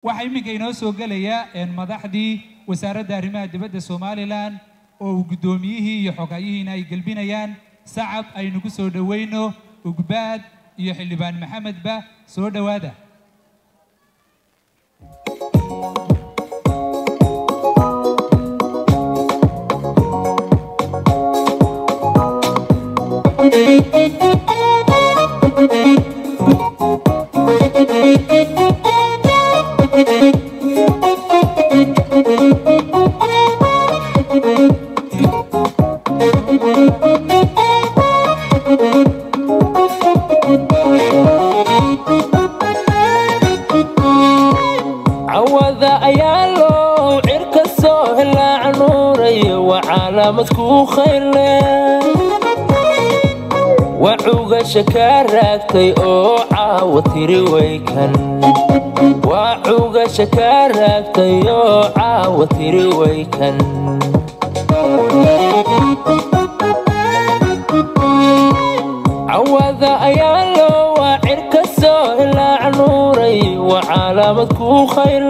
waxay iminka inoo soo galaya madaxdii wasaaradda arrimaha dibadda Somaliland oo gudoomiyihii iyo xogayihiina ay galbinayaan sacab aynu ku soo dhaweyno Ugbaad iyo Xildhibaan Maxamed ba soo dhawaada علامتكو خير وعوغا شكاركتي او عاوتيري ويكن وعوغا شكاركتي او عاوتيري ويكن عوضا ايالو وعرك السهل عنوري وعلامتكو خير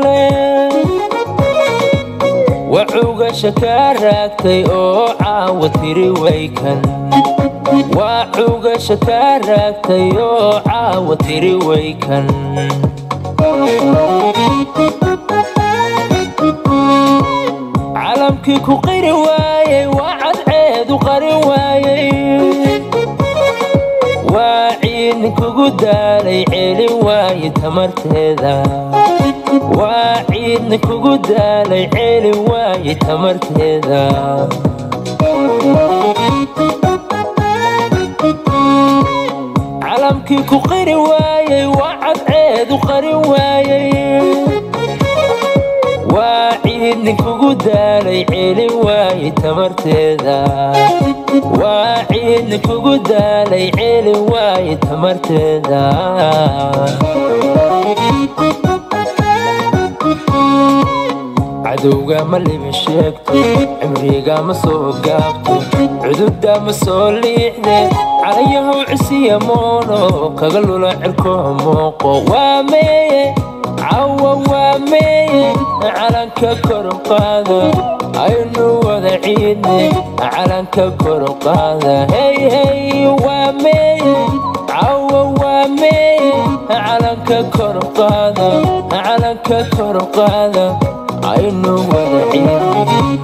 وعوغا شكاركتي او عاوتيري ويكن وعوغا شكاركتي او عاوتيري ويكن علمكي كو قيري وايي وعد عيد وقري وايي وعينك قدالي عيلي وايي تمرتيدا وعيدنك قدالي عيلي وايي تمرتيدا علمكي كو قيري وايي وعد عيد وقري وايي وعيدنك قدالي عيلي وايي تمرتيدا وعيدنك قدالي عيلي وايي تمرتيدا عدوغا مالي بشيكتو عمريغا مسو قابتو عدودا مسو ليحدي عليهو عسيا مونو كغلو لعركو موقو وامي عوا وامي علنكا كورقادا عينو وذا عيدني علنكا كورقادا هي هي وامي عوا وامي علنكا كورقادا علنكا كورقادا عينو وذا عيدني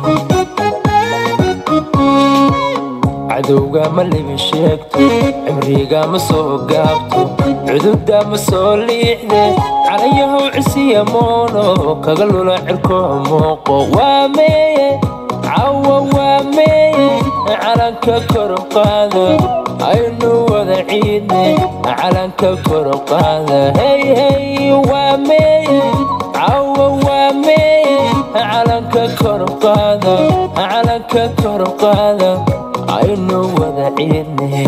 عدوغا مالي بشيكتو عمريغا مسو قابتو عدودا مسو ليحدي عليهو عسيا مونو كغلو لعركو موقو وامي عوا وامي علنكا كورقادا عينو وذا عيدني علنكا كورقادا هي هي وامي عوا وامي علنكا كورقادا علنكا كورقادا عينو وذا عيدني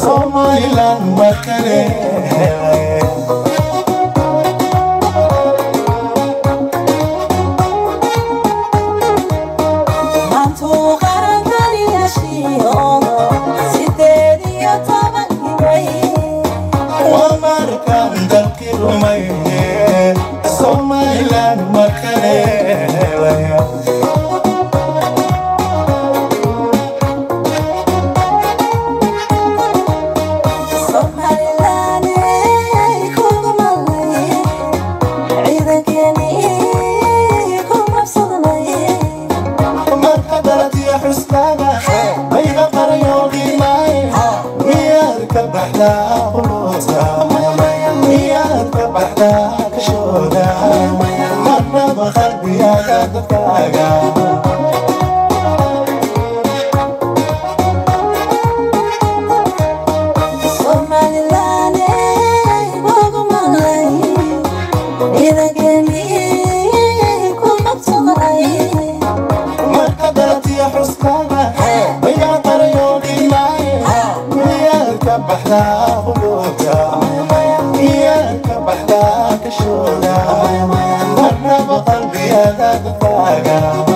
Somaliland makale manto qarantani yashiyo sideediyo tobankii way wamarkan dalkii lumay Somaliland makale Somaliland, مركبات يا حسكانا ويا طريوني معي ويا كبحنا قلوبك ويا كبحنا كشونا مرة بقلبي هذا دفاقا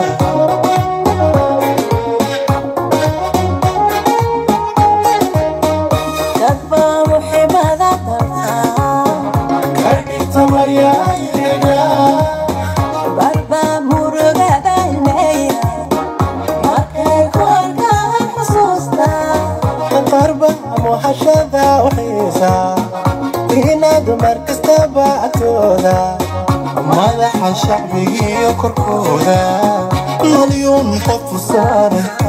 وحشذا وحيسا إناد مركز تبعتونا مدح شعبي وكركونا مليون قف صارت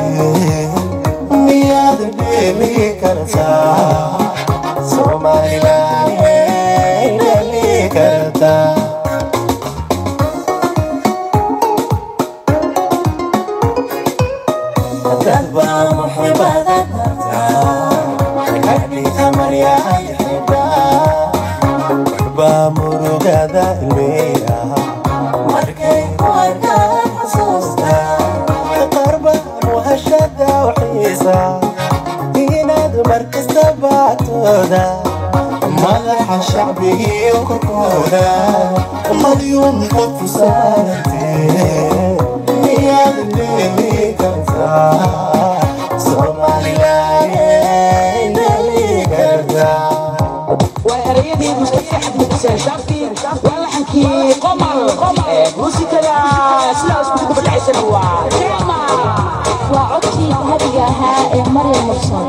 مياد اللي كرتا سومالي لاي اللي كرتا تبع محبة يا حبا بامرقدا الميرا مركي ورقا حسوستا قربا وهشدا وحيسا يناد مركز تبعتودا ملح شعبي وكركودا مليون قف صارتي يا اللي كنتا صومالي لاي وهريدي مستفتح بنفسه شافتي ولا حكي قمر موسيقى سلا اسكتوا بالعسل هو وعدتي هديها مريم مرسل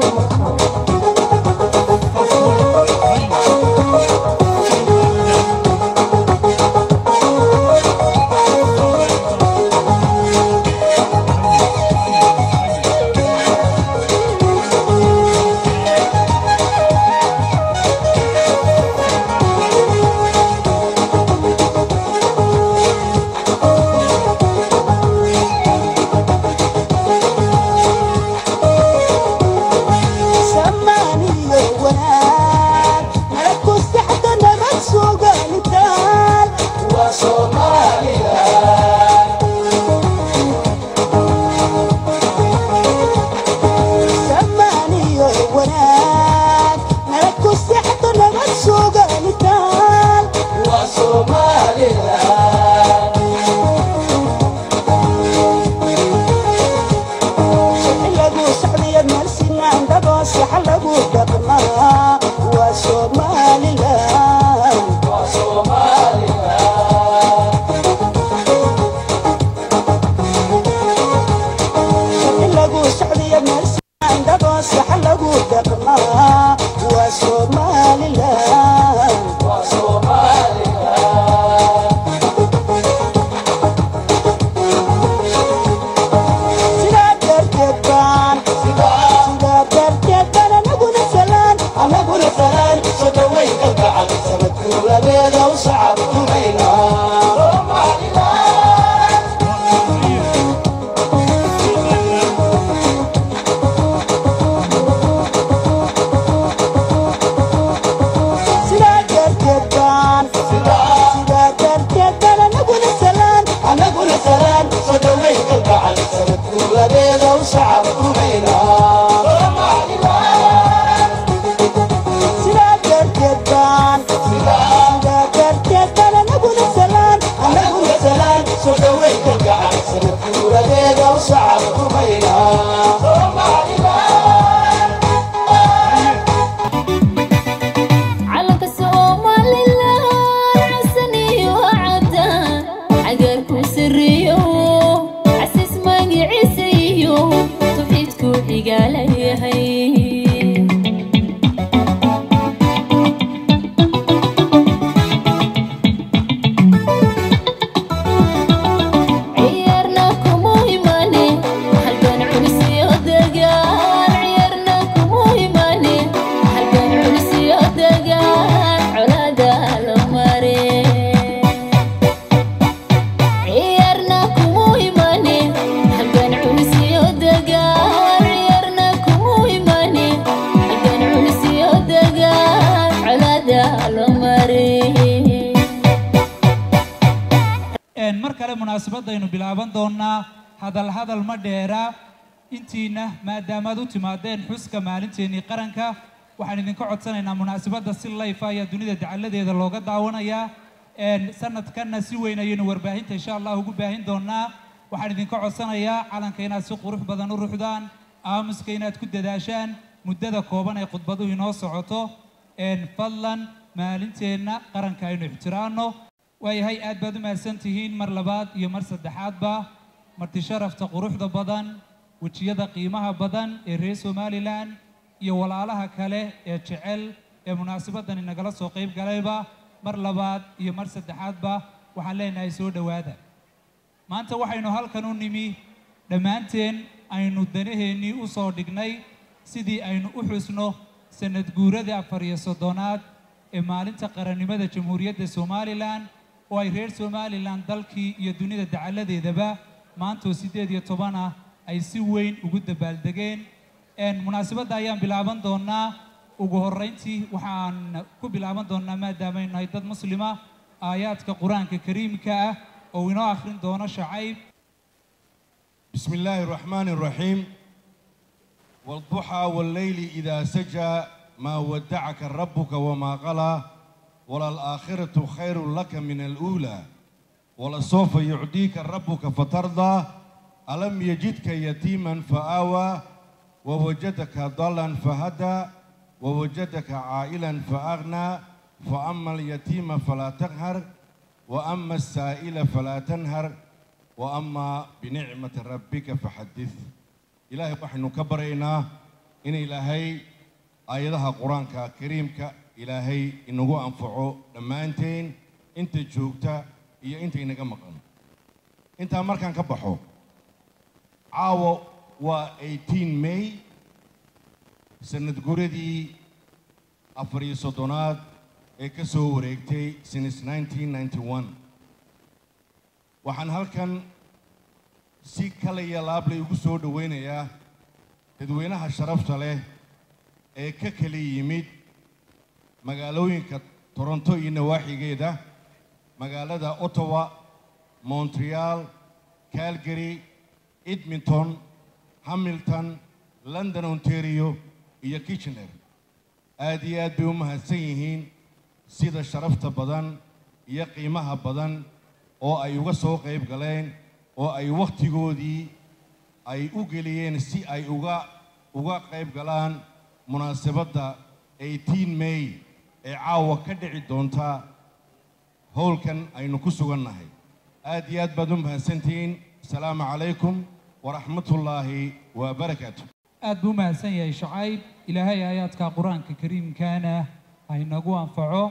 mar kale munaasabadaynu bilaaban doonaa hadal ma dheera intiina maadaamaad u timaadeen xuska maalinteennii qaranka waxaan idinka codsanaynaa munaasabadda si live ah ayaa dunida dacaladeeda looga daawanayaa sanadkanna si weyn ayaynu warbaahinta insha allah ugu baahin doonaa waxaan idinka codsanayaa calanka inaad si qurux badan u ruxdaan aamuska inaad ku dadaashaan muddada kooban ay khudbaduhu inoo socoto fadlan maalinteenna qaranka aynu ixtiraamno waayahay aad baad u mahadsantihiin mar labaad iyo mar saddexaadba marti sharafta quruxda badan wejiyada qiimaha badan ee reer Somaliland iyo walaalaha kale ee jecel ee munaasabadani nagala soo qayb galayba mar labaad iyo mar saddexaadba waxaan leenahay soo dhawaada maanta waxaynu halkan u nimi dhammaanteen aynu danaheennii u soo dhignay sidii aynu u xusno sanad guurada 430aad ee maalinta qarannimada jamhuuriyadda Somaliland oo ay reer Somaliland dalkii iyo dunida dacaladeedaba maanta 18 ah ay si weyn ugu dabaaldegeen munaasabadda ayaan bilaaban doonaa ugu horreyntii waxaan ku bilaaban doonaa maadaama aynu nahay dad muslima aayaadka quraanka kariimka ah oo inoo akhrin doono Shacayb بسم الله الرحمن الرحيم والضحى والليل إذا سجى ما ودعك ربك وما قلى وللآخرة خير لك من الأولى ولسوف يعطيك ربك فترضى ألم يجدك يتيما فآوى ووجدك ضلا فهدى ووجدك عائلا فأغنى فأما اليتيم فلا تقهر وأما السائل فلا تنهر وأما بنعمة ربك فحدث إلهي وحن كبرينا إن إلهي آياتها قرآن كريم إلهي إنه أنفعه لما أنت جوكتا إيا أنت إنك مقام أنت أمريكان كبحو عاو و 18 ماي سنة قردي أفري صدونات إكسو وريكتي سنة 1991 waxaan halkan si kala yaalaablay ugu soo dhaweynayaa dadweynaha sharafta leh ee ka kala yimid magaalooyinka Toronto iyo nawaaxigeeda magaalada Ottawa, Montreal, Calgary, Edmonton, Hamilton, London, Ontario iyo Kitchener aad iyo aad bay u mahadsan yihiin sida sharafta badan iyo qiimaha badan oo ay uga soo qayb galeen oo ay waqtigoodii ay u geliyeen si ay uga qayb galaan munaasabadda 18 May ee caawa ka dhici doonta howlkan aynu ku sugannahay aad iyo aad baad u mahadsantihiin salaamu calaykum waraxmatullaahi wabarakaatu aad buu mahadsan yahay Shacayb ilaahay aayaadka quraanka kariimkaana ay nagu anfaco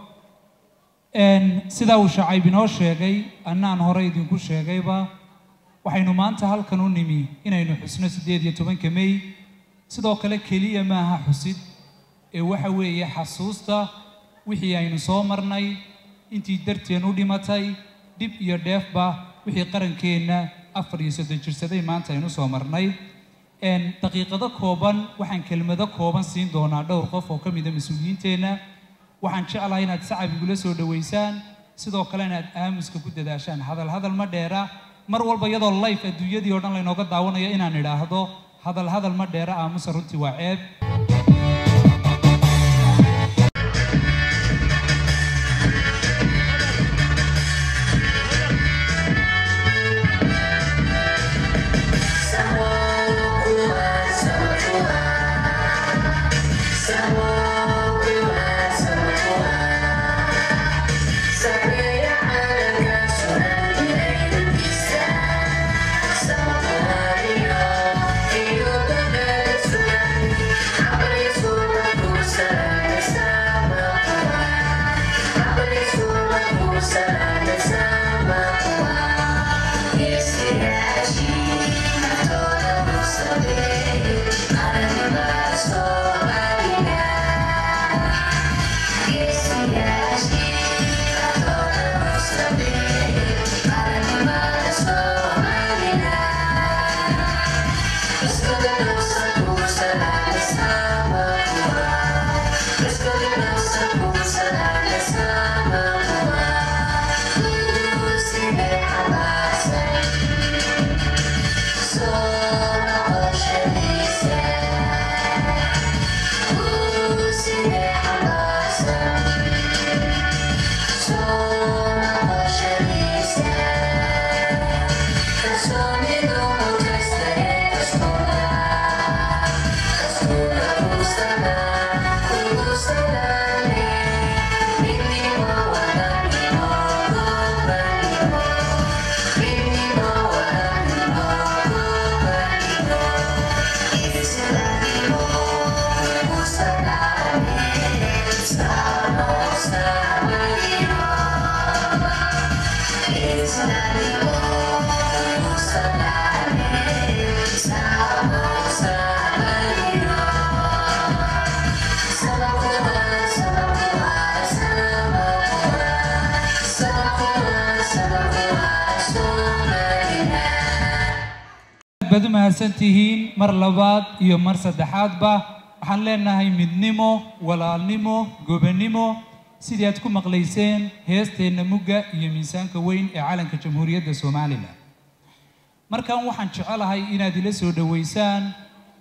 sida uu Shacayb inoo sheegay annaan hore idinku sheegayba waxaynu maanta halkan u nimi inaynu xusno 18 May sidoo kale kaliya maaha xusid ee waxa weeye xasuusta wixii aynu soo marnay intii darteen u dhimatay dib iyo dheefba wixii qarankeena 34 jirsaday maanta aynu soo marnay daqiiqado kooban waxaan kelmado kooban siin doonaa dhowr qof oo kamid ah mas'uuliyiinteena waxaan jeclahay inaad sacab igula soo dhaweysaan sidoo kale inaad aamuska ku dadaashaan hadal ma dheera mar walba iyadoo live adduunyadii oo dhan la inooga daawanayo inaan idhaahdo hadal ma dheera aamusa runtii waa ceeb badu mahadsantihiin mar labaad iyo mar saddexaadba waxaan leenahay midnimo walaalnimo gobonimo sidii aad ku maqlayseen heesteenna mugga iyo miisaanka weyn ee calanka jamhuuriyadda Soomaaliland markan waxaan jecelahay inaad ila soo dhaweysaan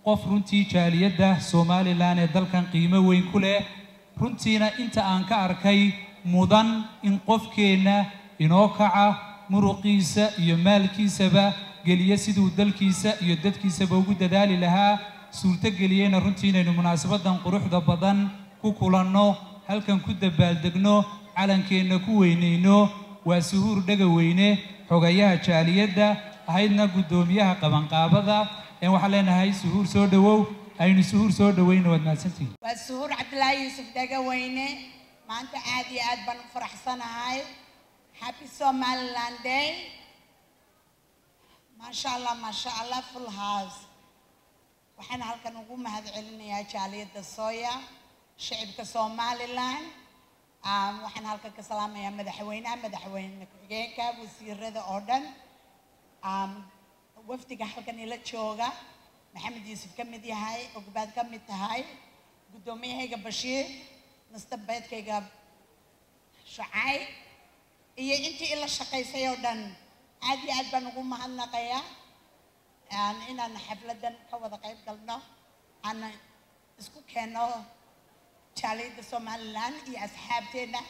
qof runtii jaaliyadda Soomaaliland ee dalkan qiimo weyn ku leh runtiina inta aan ka arkay mudan in qofkeena inoo kaca muruqiisa iyo maalkiisaba geliya siduu dalkiisa iyo dadkiisaba ugu dadaali lahaa suurta geliyayna runtii inaynu munaasabadan quruxda badan ku kulanno halkan ku dabaaldegno calankeena ku weyneyno waa suhuur dhaga weyne xogayaha jaaliyadda ahaydna gudoomiyaha qabanqaabada ee waxaan leenahay suhuur soo dhawow aynu suhuur soo dhaweyno waad mahadsantihiin waa suhuur cabdilaahi yuusuf dhaga weyne maanta aad iyo aad baan u faraxsanahay happy Somaliland Day ما شاء الله full house waxaan halkan ugu mahad celinayaa jaaliyadda Sooya shacabka Somaliland waxaan halkan ka salaamayaa madaxweyne ku-xigeenka wasiirada oo dhan wafdiga halkan ila jooga maxamed yuusuf ka mid yahay ogbaad ka mid tahay gudoomiyahayga Bashiir nastabeedkayga Shucay iyo intii ila shaqaysay oo dhan aad iyo aad baan ugu mahadnaqayaa inaan xafladan ka wada qayb galno aan isku keeno jaaliyadda Somaliland iyo asxaabteena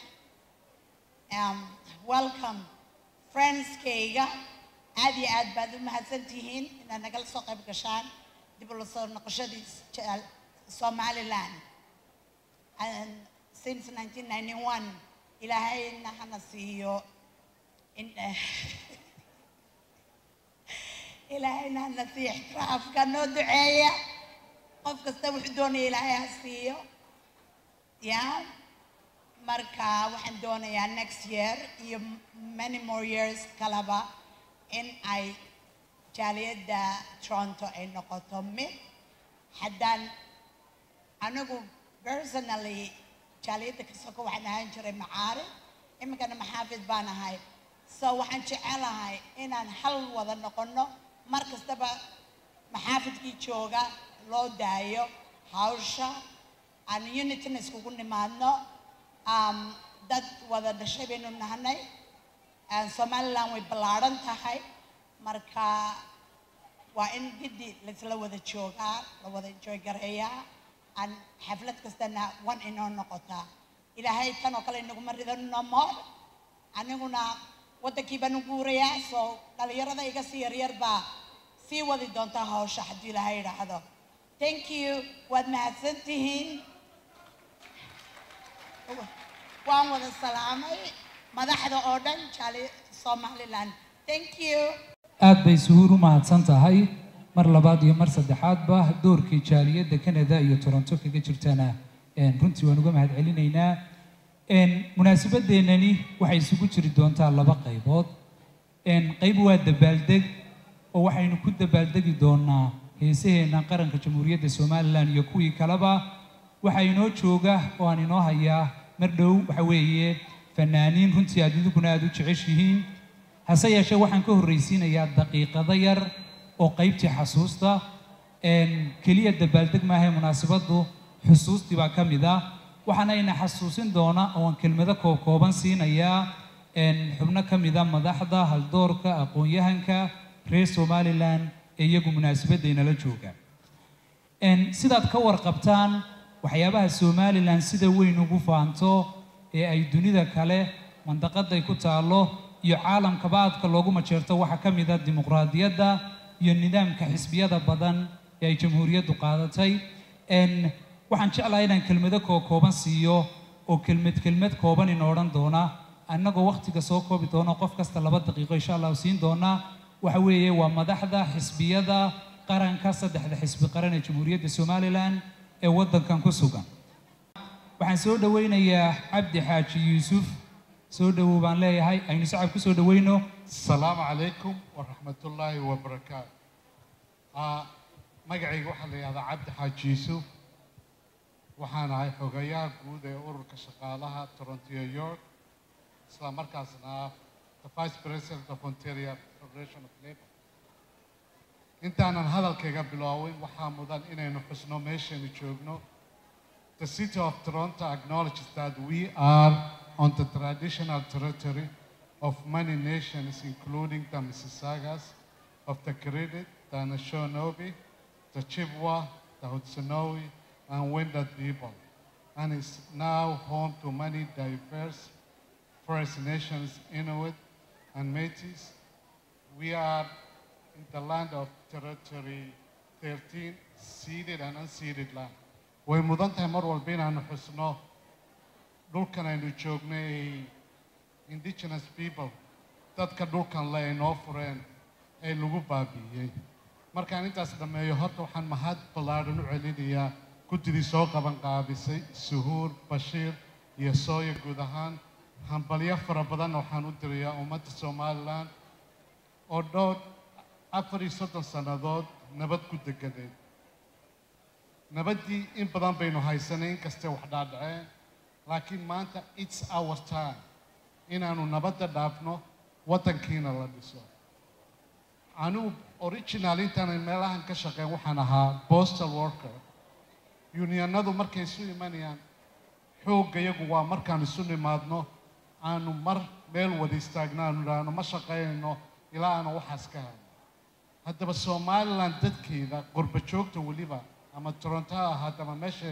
welcome friends kayga aad iyo aad baad u mahadsantihiin inaad nagala soo qayb gashaan dib u soo noqoshadii Somaliland and since 1991 ilaahayna hana siiyo in إلهينا نسيح راف كانوا دعية قف كستوي حدوني إلهي هسيو يا مركا وحن دوني يا next year many more years كلابا إن أي جالية دا تورونتو أي نقطة حدان أنا جو personally جالية دا كسوكو وحن هنجري معارف إما كان محافظ بانا هاي so وحن شعلا هاي إن هل وذا نقولنا markas daba maxaafidkii jooga loo daayo hawsha aan unity iskugu nimaadno dad wada dhashay baynu nahanay Somaliland way ballaaran tahay marka waa in gidi la wada joogaa la wada enjoy gareeyaa aan xaflad kastana one inoo noqota ilaahay tan oo kale inagu maridano more aniguna wadankii baan u guurayaa soo dhalinyarada iga sii yaryar baa sii wadi doonta hawsha haddii ilaahay yidhaahdo thank you waad mahadsantihiin waan wada salaamay madaxda oo dhan Somaliland thank you aad bay suhuur u mahadsan tahay mar labaad iyo mar saddexaadba doorkii jaaliyadda Canada iyo Toronto kaga jirtana runtii waan uga mahad celinaynaa munaasabadeenani waxay isugu jiri doontaa laba qaybood qayb waa dabaaldeg oo waxaynu ku dabaaldegi doonaa heesaheena qaranka jamhuuriyadda Somaliland iyo kuwii kaleba waxa inoo jooga oo aan inoo hayaa mar dhow waxa weeye fanaaniin runtii aad idinku aad u jeceshihiin hase yeeshee waxaan ka horreysiinayaa daqiiqado yar oo qaybtii xasuusta kaliya dabaaldeg maahay munaasabadu xusuustii baa ka mid ah waxaan ayna xasuusin doona oo kelmado kooban siinayaa xubno ka mid ah madaxda haldoorka aqoon-yahanka reer Somaliland ee iyagu munaasabadayna la jooga sidaad ka warqabtaan waxyaabaha Somaliland sida weyn ugu faanto ee ay dunida kale mandaqaday ku taalo iyo caalamka baadka loogu majeerto waxa ka mid ah dimuqraadiyadda iyo nidaamka xisbiyada badan ee ay jamhuuriyaddu qaadatay waxaan jeclahay inaan kelmado kooban siiyo oo kelmad kooban in odhan doona annagoo waqtiga soo koobi doono qof kasta 2 daqiiqo insha Allah siin doona waxa weeye waa madaxda xisbiyada qaranka saddexda xisbi qaran ee jamhuuriyadda Somaliland ee wadankan ku sugan waxaan soo dhaweynayaa Cabdi Xaaji Yuusuf soo dhawow baan leeyahay aynu sacab ku soo dhaweyno. السلام عليكم ورحمة الله وبركاته. magacayga waxaa la yidhahdaa cabdi xaaji yuusuf waxaan ahay xogayaha guud ee ururka shaqaalaha Toronto New York isla markaasna the vice president of Ontario Federation of Labour. intaanan hadalkayga biloowin waxaa mudan inaynu xusno meeshaynu joogno. The city of Toronto acknowledges that we are on the traditional territory of many nations, including the Mississaugas of the Credit, the Anishinaabe, the Chippewa, the Haudenosaunee, and Wendat people, and is now home to many diverse First Nations, Inuit, and Métis. We are in the land of Territory 13, ceded and unceded land. way mudan tahay mar walba inaanu xusno dhulkan aynu joognay indigenous people dadka dhulkan le ay noo fureen ee lagu baabi'iyey. markaan intaas dhammeeyo horta waxaan mahad ballaaran u celinayaa guddidii soo qaban qaabisay Suhuur, Bashiir iyo Sooya guud ahaan. hambalyo fara badan waxaan u dirayaa ummadda Somaliland oo dhowr 34 sannadood nabad ku deganeed. nabaddii in badan baynu haysanay inkastee wax dhaadhaceen laakiin maanta it's our time inaanu nabadda dhaafno waddankiina la dhiso. anigu original intaanay meelahan ka shaqeyn waxaan ahaa postal worker. unionadu markay isu imanayaan xoogga iyagu waa markaan isu nimaadno aanu mar meel wada istaagno aanu idhaahno ma shaqaynayno ilaa aanu waxaas ka helno. haddaba Somaliland dadkeeda qurba joogta weliba ama Toronto ha ahaatee ama meesha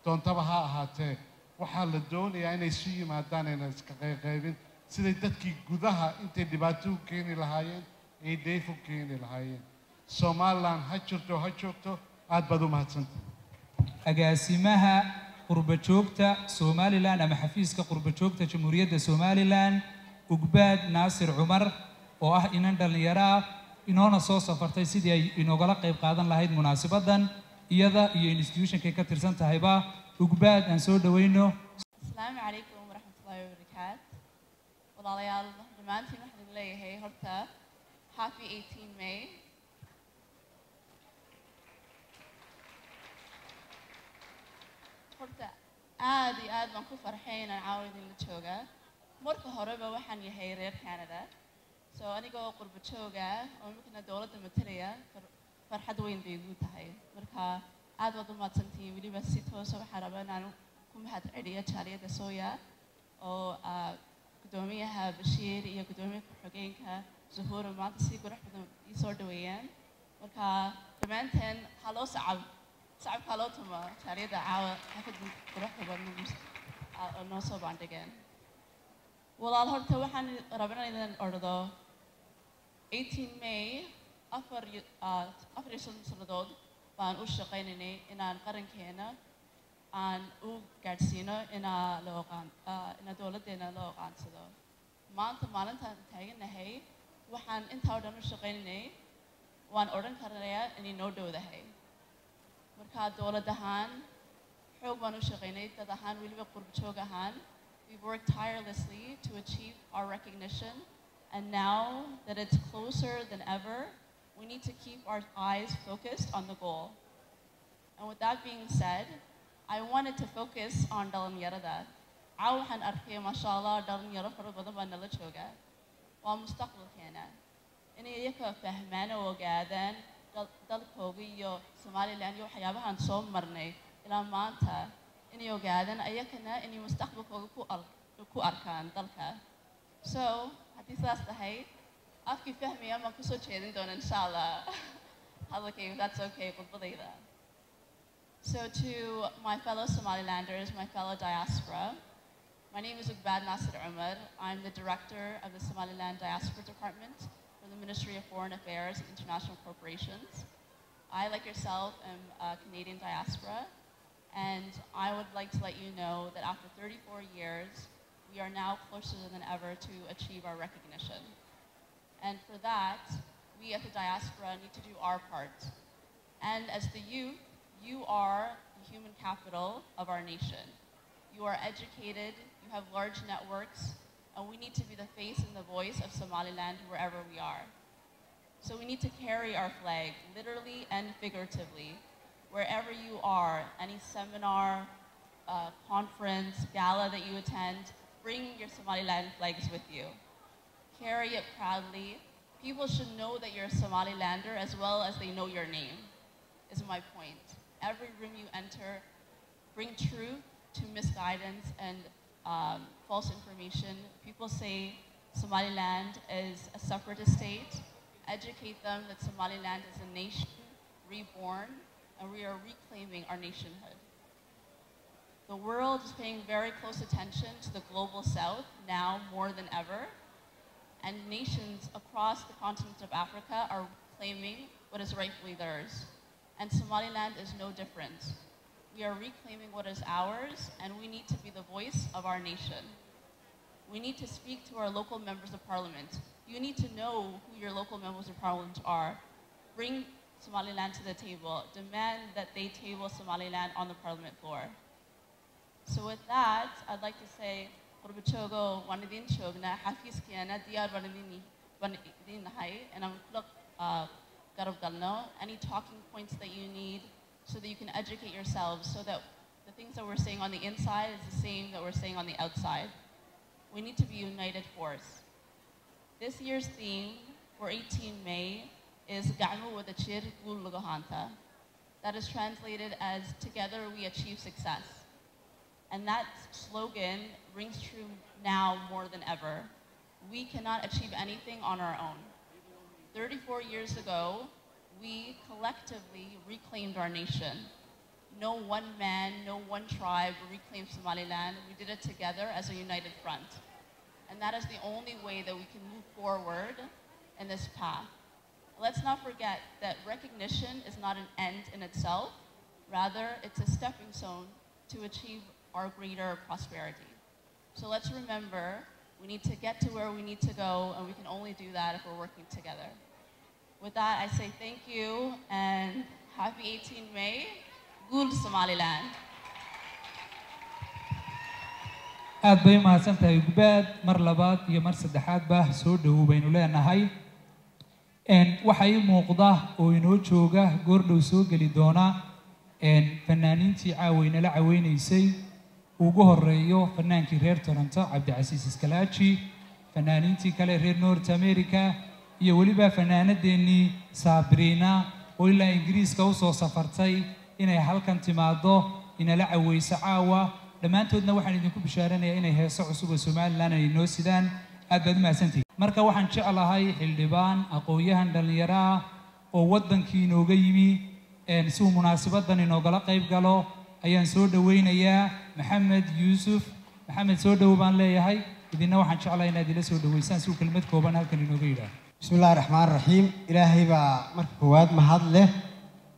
doontaba ha ahaatee waxaa la doonayaa inay isu yimaadaan inay iska qaybin siday dadkii gudaha intay dhibaato u keeni lahaayeen ay dheef u keeni lahaayeen. Somaliland ha jirto ha joogto aad baad u mahadsantahay. agaasimaha qurba joogta Somaliland ama xafiiska qurba joogta Jamhuuriyadda Somaliland Ugbaad Naasir Cumar oo ah inan dhalinyaro ah inoona soo safartay sidii ay inogala qayb qaadan lahayd munaasabaddan iyada iyo institutionkay ka tirsan tahayba. Ugbaad aan soo dhaweyno. Asalaamu calaykum waraxmatullaahi wabarakaatu. walaalayaal dhammaantiin waxaan leeyahay horta happy 18 May. horta aad iyo aad baan ku farxay inaan caawa idinla joogaa. marka horeba waxaan yahay reer Canada, so anigoo qurba jooga oo markana dowladda matalaya farxad weyn bay igu tahay. marka aad baad u mahadsantihiin. weliba si toosa waxaan rabaa inaan ku mahad celiyo jaaliyadda Sooya oo gudoomiyaha Bashiir iyo gudoomiyaha ku-xigeenka Suhuur maanta si qurux badan ii soo dhaweeyeen. marka dhammaanteen haloo sacabka haloo tuma jaaliyadda caawa xafad qurux badan noo soo bandhigeen. walaal horta waxaan rabaa inaan idin ordo 18 May 4 sannadood baan u shaqaynaynay inaan qarankeena aan u gaadhsiino inaa dowladdeena loo aqaansado. maanta maalintaan taaganahay waxaan intaa oo dhan u shaqaynaynay waan odhan karnayaa inay noo dhowdahay. marka dowlad ahaan xoog baan u shaqaynay, dad ahaan weliba qurba joog ahaan. We've worked tirelessly to achieve our recognition, and now that it's closer than ever, we need to keep our eyes focused on the goal. And with that being said, I wanted to focus on dhalinyarada. Waxaan arkay mashallah dhalinyaro fara badan baa nala jooga. waa mustaqbalkeena inay iyaga fahmaan oo ogaadaan dalkooda iyo Somaliland iyo waxyaabahan soo marnay ilaa maanta inay ogaadaan ayagana inay mustaqbalkooda ku arkaan dalka. so haddii saas tahay afkii fahmaya ma ku soo jeedin doona insha Allah. hadalkayga that's okay khudbadayda. So to my fellow Somalilanders, my fellow diaspora, my name is Ugbaad Naasir Cumar. I'm the director of the Somaliland Diaspora Department for the Ministry of Foreign Affairs and International Corporations. I, like yourself, am a Canadian diaspora, and I would like to let you know that after 34 years, we are now closer than ever to achieve our recognition. And for that, we as the diaspora need to do our part. And as the youth, you are the human capital of our nation. You are educated, you have large networks and we need to be the face and the voice of Somaliland wherever we are. So we need to carry our flag, literally and figuratively, wherever you are, any seminar, conference, gala that you attend, bring your Somaliland flags with you. Carry it proudly. People should know that you're a Somalilander as well as they know your name, is my point. Every room you enter, bring truth to misguidance and false information. People say Somaliland is a separatist state. Educate them that Somaliland is a nation reborn, and we are reclaiming our nationhood. The world is paying very close attention to the global south now more than ever, and nations across the continent of Africa are claiming what is rightfully theirs. And Somaliland is no different. We are reclaiming what is ours, and we need to be the voice of our nation. We need to speak to our local members of parliament. You need to know who your local members of parliament are. Bring Somaliland to the table. Demand that they table Somaliland on the parliament floor. So with that, I'd like to say, Qurbachogo Wanidin Chogna, Hafiz Kiana, Diyar Wanidin Hai, and I'm Garab Galno, any talking points that you need so that you can educate yourselves so that the things that we're saying on the inside is the same that we're saying on the outside. We need to be a united force. This year's theme for 18 May is Ga'mu Wadachir Gul Lugahanta. That is translated as Together We Achieve Success. And that slogan rings true now more than ever. We cannot achieve anything on our own. 34 years ago, we collectively reclaimed our nation. No one man, no one tribe reclaimed Somaliland. We did it together as a united front. And that is the only way that we can move forward in this path. Let's not forget that recognition is not an end in itself. Rather, it's a stepping stone to achieve our greater prosperity. So let's remember, we need to get to where we need to go, and we can only do that if we're working together. With that, I say thank you, and happy 18 May, Gul Somaliland. aad bay mahadsantahay Ugbaad mar labaad iyo mar saddexaad baa soo dhaw baynu leenahay waxa ii muuqda oo inoo jooga goordhow soo gali doona fanaaniintii caaweyna la caweynaysay ugu horeeyo fanaankii reer Toronto Cabdicasiis Iskalaaji fanaaniintii kale reer North America iyo waliba fanaanadeennii Sabrina oo ilaa Ingiriiska u soo safartay inay halkan timaado inala caweyso caawa dhammaantoodna waxaan idinku bishaaranayaa inay heeso cusub oo Somaliland ay noo sidaan aad baad mahadsantihiin marka waxaan jeclahay xildhibaan aqoonyahan dhalinyaro oo wadankii inooga yimi si uu munaasabadan inoogala qayb galo ayaan soo dhaweynayaa Maxamed Yuusuf Maxamed soo dhaw baan leeyahay idina waxaan jeclahay inaad ila soo dhaweysaan si uu kelmad kooban halkan inooga yiraahdo bismillaahir rahmaanir rahiim ilaahay baa marka koowaad mahad leh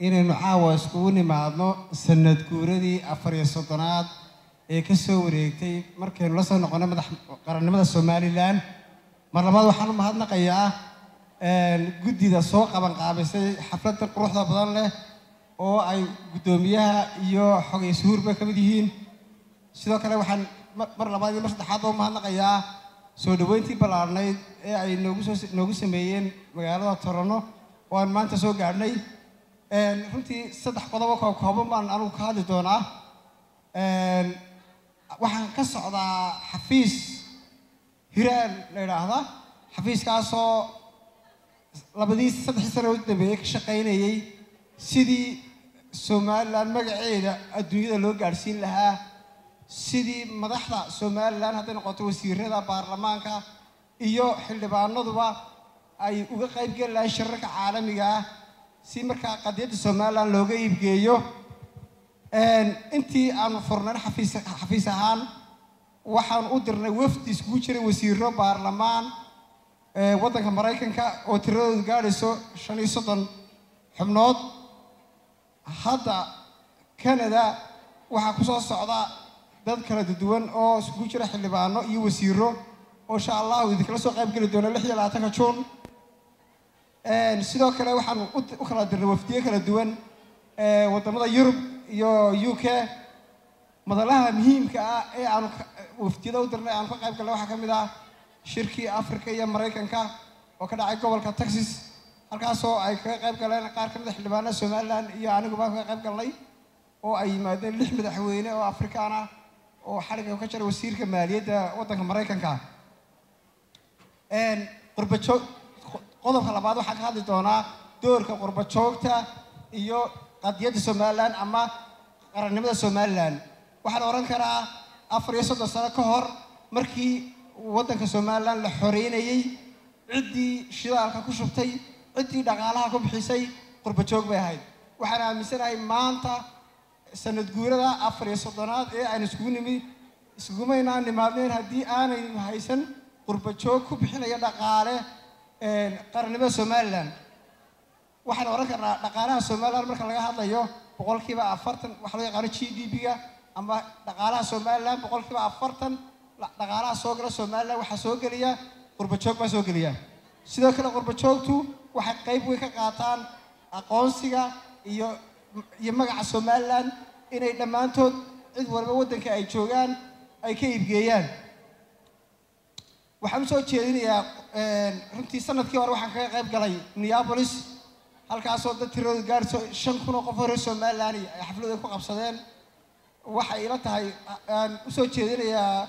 inaynu caawa iskugu nimaadno sanad guuradii 34aad ee ka soo wareegtay markaynu la soo noqonay madax qarannimada Somaliland mar labaad waxaan u mahadnaqayaa guddida soo qaban qaabisay xafladda quruxda badan leh oo ay gudoomiyaha iyo xogay suurba ka mid yihiin sidoo kale waxaan mar labaad iyo mar saddexaad u mahadnaqayaa soo dhaweyntii balaarnayd ee ay noogu sameeyeen magaalada Toronto oo aan maanta soo gaarnay runtii saddex qodob oo kooban baan anigu ka hadli doonaa waxaan ka socdaa xafiis hiraan la yiraahdo xafiiskaasoo saddex sano u dambeeyay ka shaqaynayay sidii Somaliland magaceeda adduunyada loo gaarsiin lahaa sidii madaxda Somaliland hadday noqoto wasiirada baarlamaanka iyo xildhibaanaduba ay uga qayb gali lahaayeen shirarka caalamiga ah si markaa qadiyadda Somaliland looga iibgeeyo intii aan furnay xafiis ahaan waxaan u dirnay wafdi isku jiray wasiiro baarlamaan waddanka Mareykanka oo tiradoodu gaarayso 35 xubnood hadda Canada waxa ku soo socda dad kala duwan oo isku jira xildhibaano iyo wasiiro oo insha Allah idin soo qayb gali doona 26 Juun sidoo kale waxaan u kala dirnay wafdiyo kala duwan wadamada Yurub iyo UK madalaha muhiimka ah ee aan wafdiyada u dirnay aan ka qayb galay waxa kamid ah shirkii Afrika iyo Mareykanka oo ka dhacay gobolka Texas halkaasoo ay ka qayb galeen qaar ka mid ah xildhibaanada Somaliland iyo aniguba ka qayb galnay oo ay yimaadeen 6 madaxweyne oo Afrikaan ah oo xariga ka jira wasiirka maaliyadda waddanka Mareykanka qurbajoog qodobka labaad waxaan ka hadli doonaa doorka qurbajoogta iyo qadiyadda Somaliland ama qarannimada Somaliland waxaan oran karaa 34 sano ka hor markii waddanka Somaliland la xoreynayay ciddii shidaalka ku shubtay ciddii dhaqaalaha ku bixisay qurbajoog bay ahayd waxaan aaminsanahay maanta sanad guurada 34aad ee aan iskugumaynaan nimaadeen haddii aanay haysan qurbajoog ku bixinaya dhaqaale qarannimada Somaliland waxaan oran karnaa dhaqaalaha Somaliland marka laga hadlayo 40% waxa loo yaqaan GDP-ga ama dhaqaalaha Somaliland 40% dhaqaalaha soo gala Somaliland waxa soo galiya qurbajoog baa soo galiya sidoo kale qurbajoogtu waxay qayb weyn ka qaataan aqoonsiga iyo magaca Somaliland inay dhammaantood cid walba waddanka ay joogaan ay ka iibgeeyaan waxaan soo jeedinayaa runtii sanadkii hore waxaan ka qayb galay Minneapolis halkaasoo dad tirada gaarso 5,000 oo qof oo Somaliland ay xaflad ku qabsadeen waxa ila tahay aan u soo jeedinayaa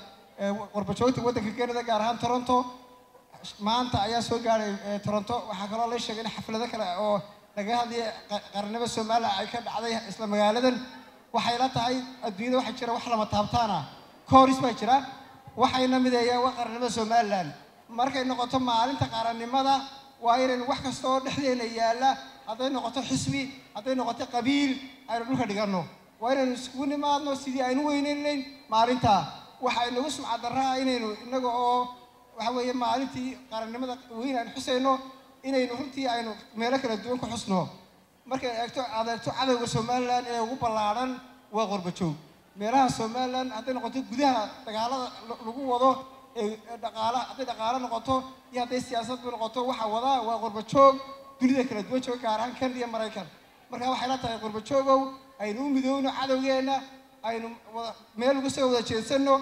qurbajoogta waddanka Canada gaar ahaan Toronto maanta ayaa soo gaaray Toronto waxa kaloo la sheegay in xaflado kale oo laga hadlay qarannimada Somaliland ay ka dhacday isla magaaladan waxay la tahay adduunyada waxa jira wax lama taabtaana kooris baa jira waxayna mideeyaan waa qarannimada Somaliland markay noqoto maalinta qarannimada waa inaan wax kasta oo dhexdeena yaala haday noqoto xisbi haday noqoto qabiil aynu dhulka dhigano waa inaan isku nimaadno sidii aynu weyneynay maalinta waxa inagu sumcad daraa inaynu inaga oo waxa weeye maalintii qarannimada weyn aan xuseyno inaynu runtii aynu meelo kala duwan ku xusno markay eegto cadawga Somaliland ee ugu ballaaran waa qurbajoog meelaha Somaliland haday noqoto gudaha dagaalada lagu wado dhaqaale noqoto iyo haday siyaasad noqoto waxa wada waa qurbajoog dunida kala duwan jooga gaar ahaan Canada iyo Mareykan marka waxay la tahay qurbajoogow aynu u midowno cadawgeena aynu meel uga soo wada jeedsano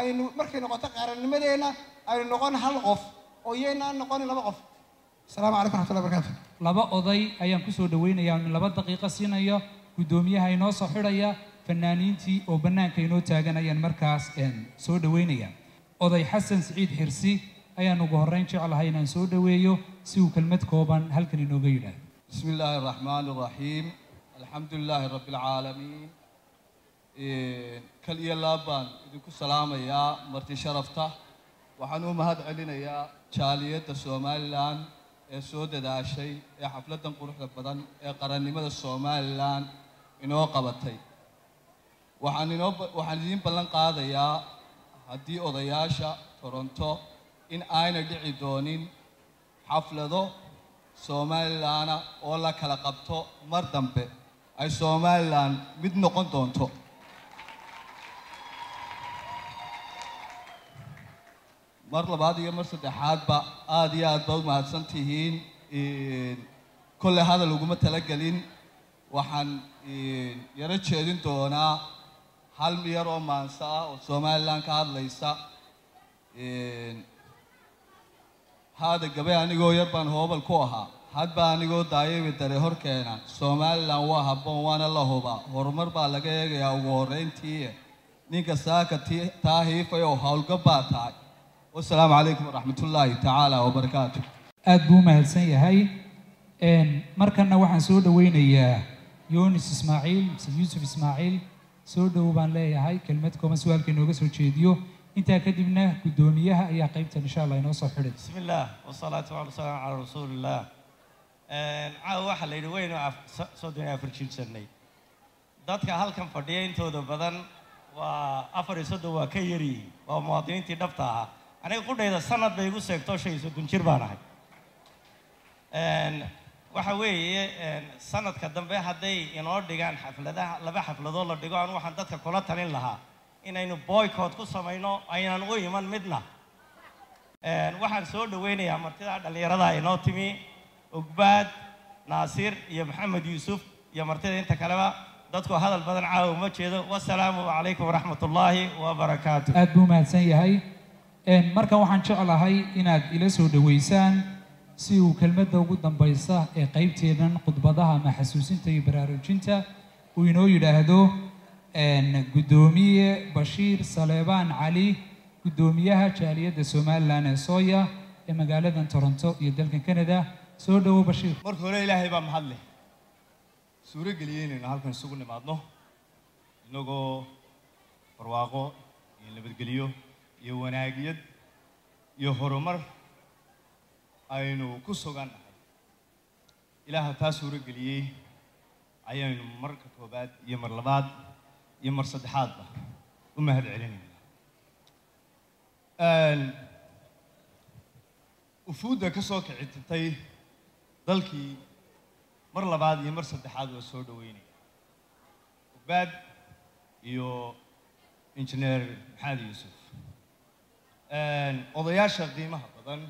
aynu markay noqoto qarannimadeena aynu noqon hal qof oo yeena noqon laba qof السلام عليكم ورحمة الله وبركاته laba oday ayaan ku soo dhaweynayaa in 2 daqiiqo siinayo gudoomiyaha inoo soo xidhaya fanaaniintii oo banaanka inoo taagan ayaan markaas soo dhaweynayaa oday xasan saciid xirsi ayaan ugu horeyn jecelahay inaan soo dhaweeyo si uu kelmad kooban halkan inooga yiraahdo بسم الله الرحمن الرحيم الحمد لله رب العالمين كل يلابان idinku salaamaya marti sharafta waxaan u mahad celinayaa jaaliyada Somaliland ee soo dadaashay ee xafladan quruxda badan ee qarannimada Somaliland inoo qabatay waxaan idin ballan qaadayaa haddii odayaasha Toronto in ayna dhici doonin xaflado Somaliland oo la kala qabto mar dambe ay Somaliland mid noqon doonto mar labaad iyo mar saddexaad ba aad iyo aad baad mahadsan tihiin kulle hadal uguma talagelin waxaan yara jeedin doonaa hal miyar oo maansa ah oo Somaliland ka hadlaysa hada gabe anigoo yar baan hoobal ku ahaa hadba anigoo daayay dare horkeena Somaliland waa habboon waana la hubaa horumar baa laga eegayaa ugu horeyntii ninka saaka taahiifay oo hawlgab baa tahay والسلام عليكم ورحمة الله تعالى وبركاته aad buu mahadsan yahay markana waxaan soo dhaweynayaa Yunus Ismaaciil Yusuf Ismaaciil soo dhaw baan leeyahay kelmad kooban su'aalka inooga soo jeediyo inta kadibna gudoomiyaha ayaa qaybtan insha Allah inoo soo xidhay bismillaah wasalaatu wasalaamu ala rasuulillah waxa la yidhi weynu soo doonay afirjiinsanay dadka halkan fadhiya intooda badan waa 4 waa ka yari waa muwaadiniintii dhabta ah aniga qudhayda sanad bay igu seegto 5 jir baan ahay waxa weeye sanadka dambe hadday inoo dhigaan xafladaha laba xafladood la dhigo aan waxaan dadka kula talin lahaa inaynu boycott ku samayno aynan u iman midna waxaan soo dhaweynayaa martida dhalinyarada inoo timi Ugbaad Naasir iyo Maxamed Yuusuf iyo martida inta kaleba dadku hadal badan caaw ma jeedo wassalaamu calaykum waraxmatullaahi wabarakaatuh aad buu mahadsan yahay markan waxaan jeclahay inaad ila soo dhaweysaan si uu kelmadda ugu dambaysa ee qaybteenan khudbadaha ama xasuusinta iyo baraarujinta uu inoo yidhaahdo guddoomiye Bashiir Saleebaan Cali guddoomiyaha jaaliyadda Somaliland ee Sooya ee magaalada Toronto iyo dalka Canada soo dhawo Bashiir marka hore ilaahay baa mahad leh suura galiyeen halkan isugu nimaadno inagoo barwaaqo iyo nabadgelyo iyo wanaagiyad iyo horumar aynu ku sugannahay ilaaha taa suura galiyey ayaynu marka koobaad iyo mar labaad iyo mar saddexaadba u mahad celinaynaa ufuudda ka soo kicitay dalkii mar labaad iyo mar saddexaad waa soo dhaweynaya ubaad iyo injineer maxamed yuusuf odayaasha qiimaha badan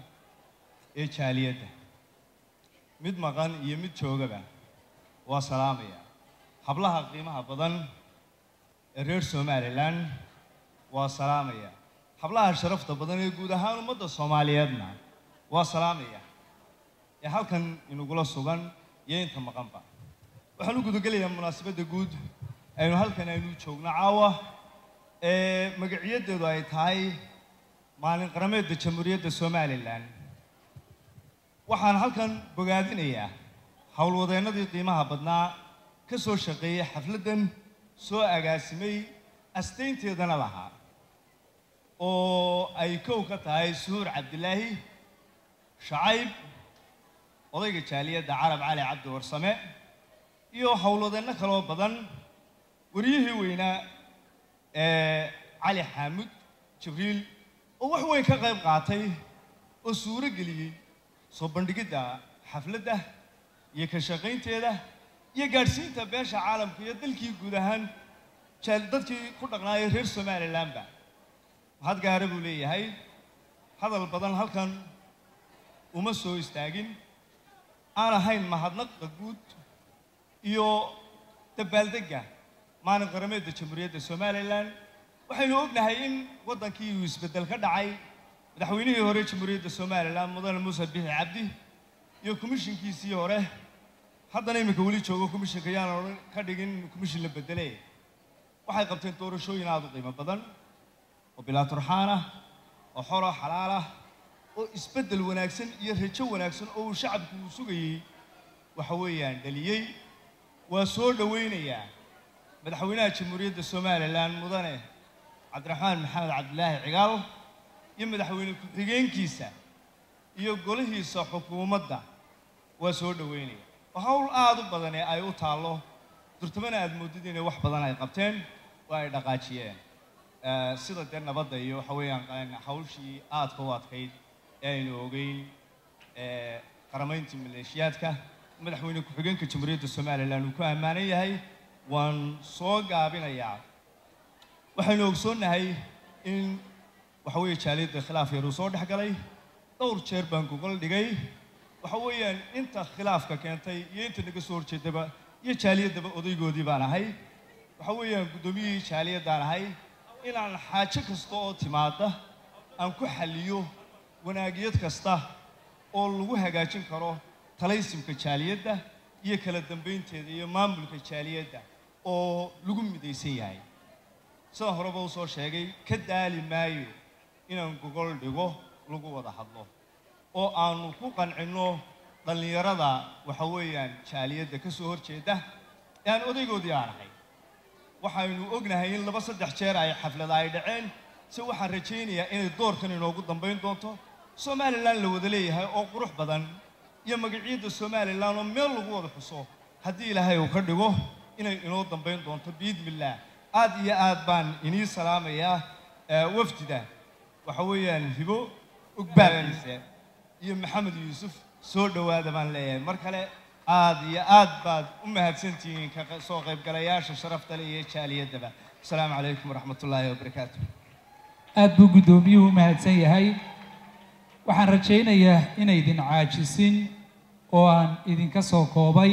ee jaaliyadda mid maqan iyo mid joogaba waa salaamaya hablaha qiimaha badan ee reer Somaliland waa salaamaya hablaha sharafta badan ee guud ahaan ummadda Soomaaliyeedna waa salaamaya ee halkan inagula sugan iyo inta maqanba waxaan u gudagalayaa munaasabadda guud aynu halkan aynu joogno caawa ee magaciyadeedu ay tahay maalin qarameedda jamhuuriyadda Somaliland waxaan halkan bogaadinayaa howlwadeennadii qiimaha badnaa ka soo shaqeeyay xafladdan soo agaasimay astaynteedana lahaa oo ay kow ka tahay Suur Cabdilaahi Shacayb odayga jaaliyadda Carab Cali Cabdi Warsame iyo howlwadeenno kale oo badan wariyihii weynaa Cali Xaamud Jibriil oo wax weyn ka qayb qaatay oo suura galiyay soo bandhigidda xafladda iyo ka shaqaynteeda iyo gaarsiinta beesha caalamka iyo dalkii guud ahaan dadkii ku dhaqnaayay reer Somalilandba mahad gaar buu leeyahay hadal badan halkan uma soo istaagin aan ahayn mahadnaqa guud iyo dabaaldegga maalin qarameedda jamhuuriyadda Somaliland waxaynu ognahay in wadankii uu isbedel ka dhacay madaxweynihii hore jamhuuriyadda Somaliland mudane Muuse Biixi Cabdi iyo komishinkiisii hore haddana imika weli joogo komishinka yaan ka dhigin komishin la bedelay waxay qabteen doorashooyin aad u qiimo badan oo bilaa turxaan ah oo xor ah xalaal ah oo isbedel wanaagsan iyo rajo wanaagsan oo shacabku uu sugayay waxa weeyaan dhaliyay waa soo dhaweynayaa madaxweynaha jamhuuriyadda Somaliland mudane Cabdiraxmaan Maxamed Cabdilaahi Cigaal iyo madaxweyne ku-xigeenkiisa iyo golihiisa xukuumadda waa soo dhaweynaya hawl aad u badan ee ay u taalo durtamana aad moodid inay wax badan ay qabteen oo ay dhaqaajiyeen sida dee nabadda iyo waxa weeyaan hawshii aadka u adkayd ee aynu ogeyn qaramayntii maleeshiyaadka madaxweyne ku-xigeenka jamhuuriyadda Somaliland uu ku ammaanan yahay waan soo gaabinayaa waxaynu ogsoonnahay in waxa weeye jaaliyadda khilaaf yar uu soo dhex galay dhowr jeer baan gogol dhigay waxa weeyaan inta khilaafka keentay iyo inta naga soo horjeedaba iyo jaaliyaddaba odaygoodii baan ahay waxa weeyaan guddoomiyihii jaaliyaddaan ahay inaan xaajo kasta oo timaada aan ku xalliyo wanaagiyad kasta oo lagu hagaajin karo talaysimka jaaliyadda iyo kala dambeynteeda iyo maamulka jaaliyadda oo lagu midaysan yahay sida horeba u soo sheegay ka daali maayo inaan gogol dhigo lagu wada hadlo oo aanu ku qancinno dhalinyarada waxa weeyaan jaaliyadda ka soo horjeeda ee aan odaygoodii aan ahay waxaynu ognahay in 2-3 jeer ay xaflada ay dhaceen si waxaan rajaynayaa inay doorkan inoogu dambeyn doonto Somaliland la wada leeyahay oo qurux badan iyo magaciida Somaliland oo meel lagu wada xuso haddii Ilaahay uu ka dhigo inay inoo dambeyn doonto biidmillah aad iyo aad baan inii salaamayaa wafdida waxa weeyaan hibo ugbaadkiisa iyo Maxamed Yuusuf soo dhawaada baan leeyahay mar kale aad iyo aad baad u mahadsantihiin ka soo qaybgalayaasha sharafta leh ee jaaliyadda assalaamu calaykum waraxmatullaahi wabarakaatuh aad buu guddoomiyuhu u mahadsan yahay waxaan rajaynayaa inaydin caajisin oo aan idinka soo koobay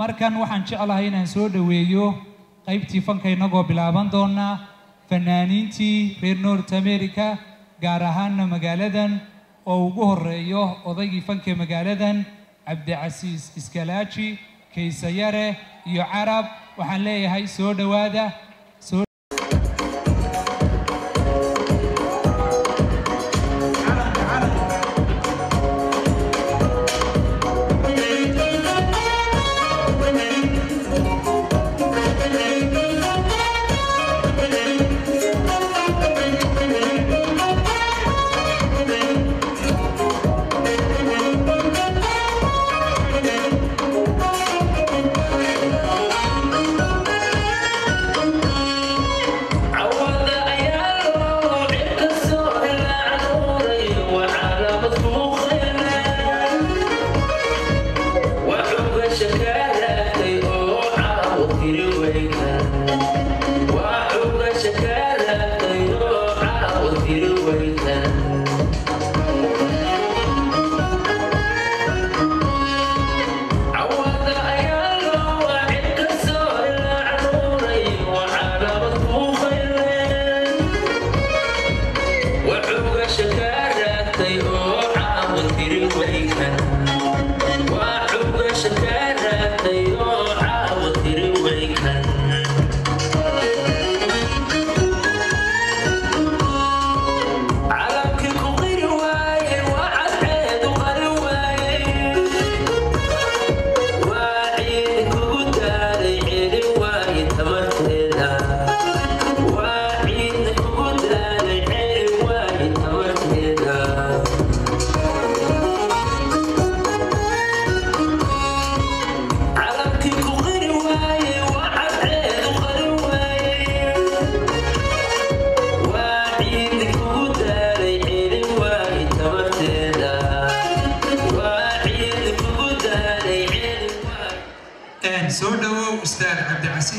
markan waxaan jeclahay inaan soo dhaweeyo qaybtii fanka inagoo bilaaban doona fanaaniintii reer North America gaar ahaanna magaaladan oo ugu horeeyo odaygii fanka magaaladan cabdicasiis iskalaaji kaysayare iyo carab waxaan leeyahay soo dhawaada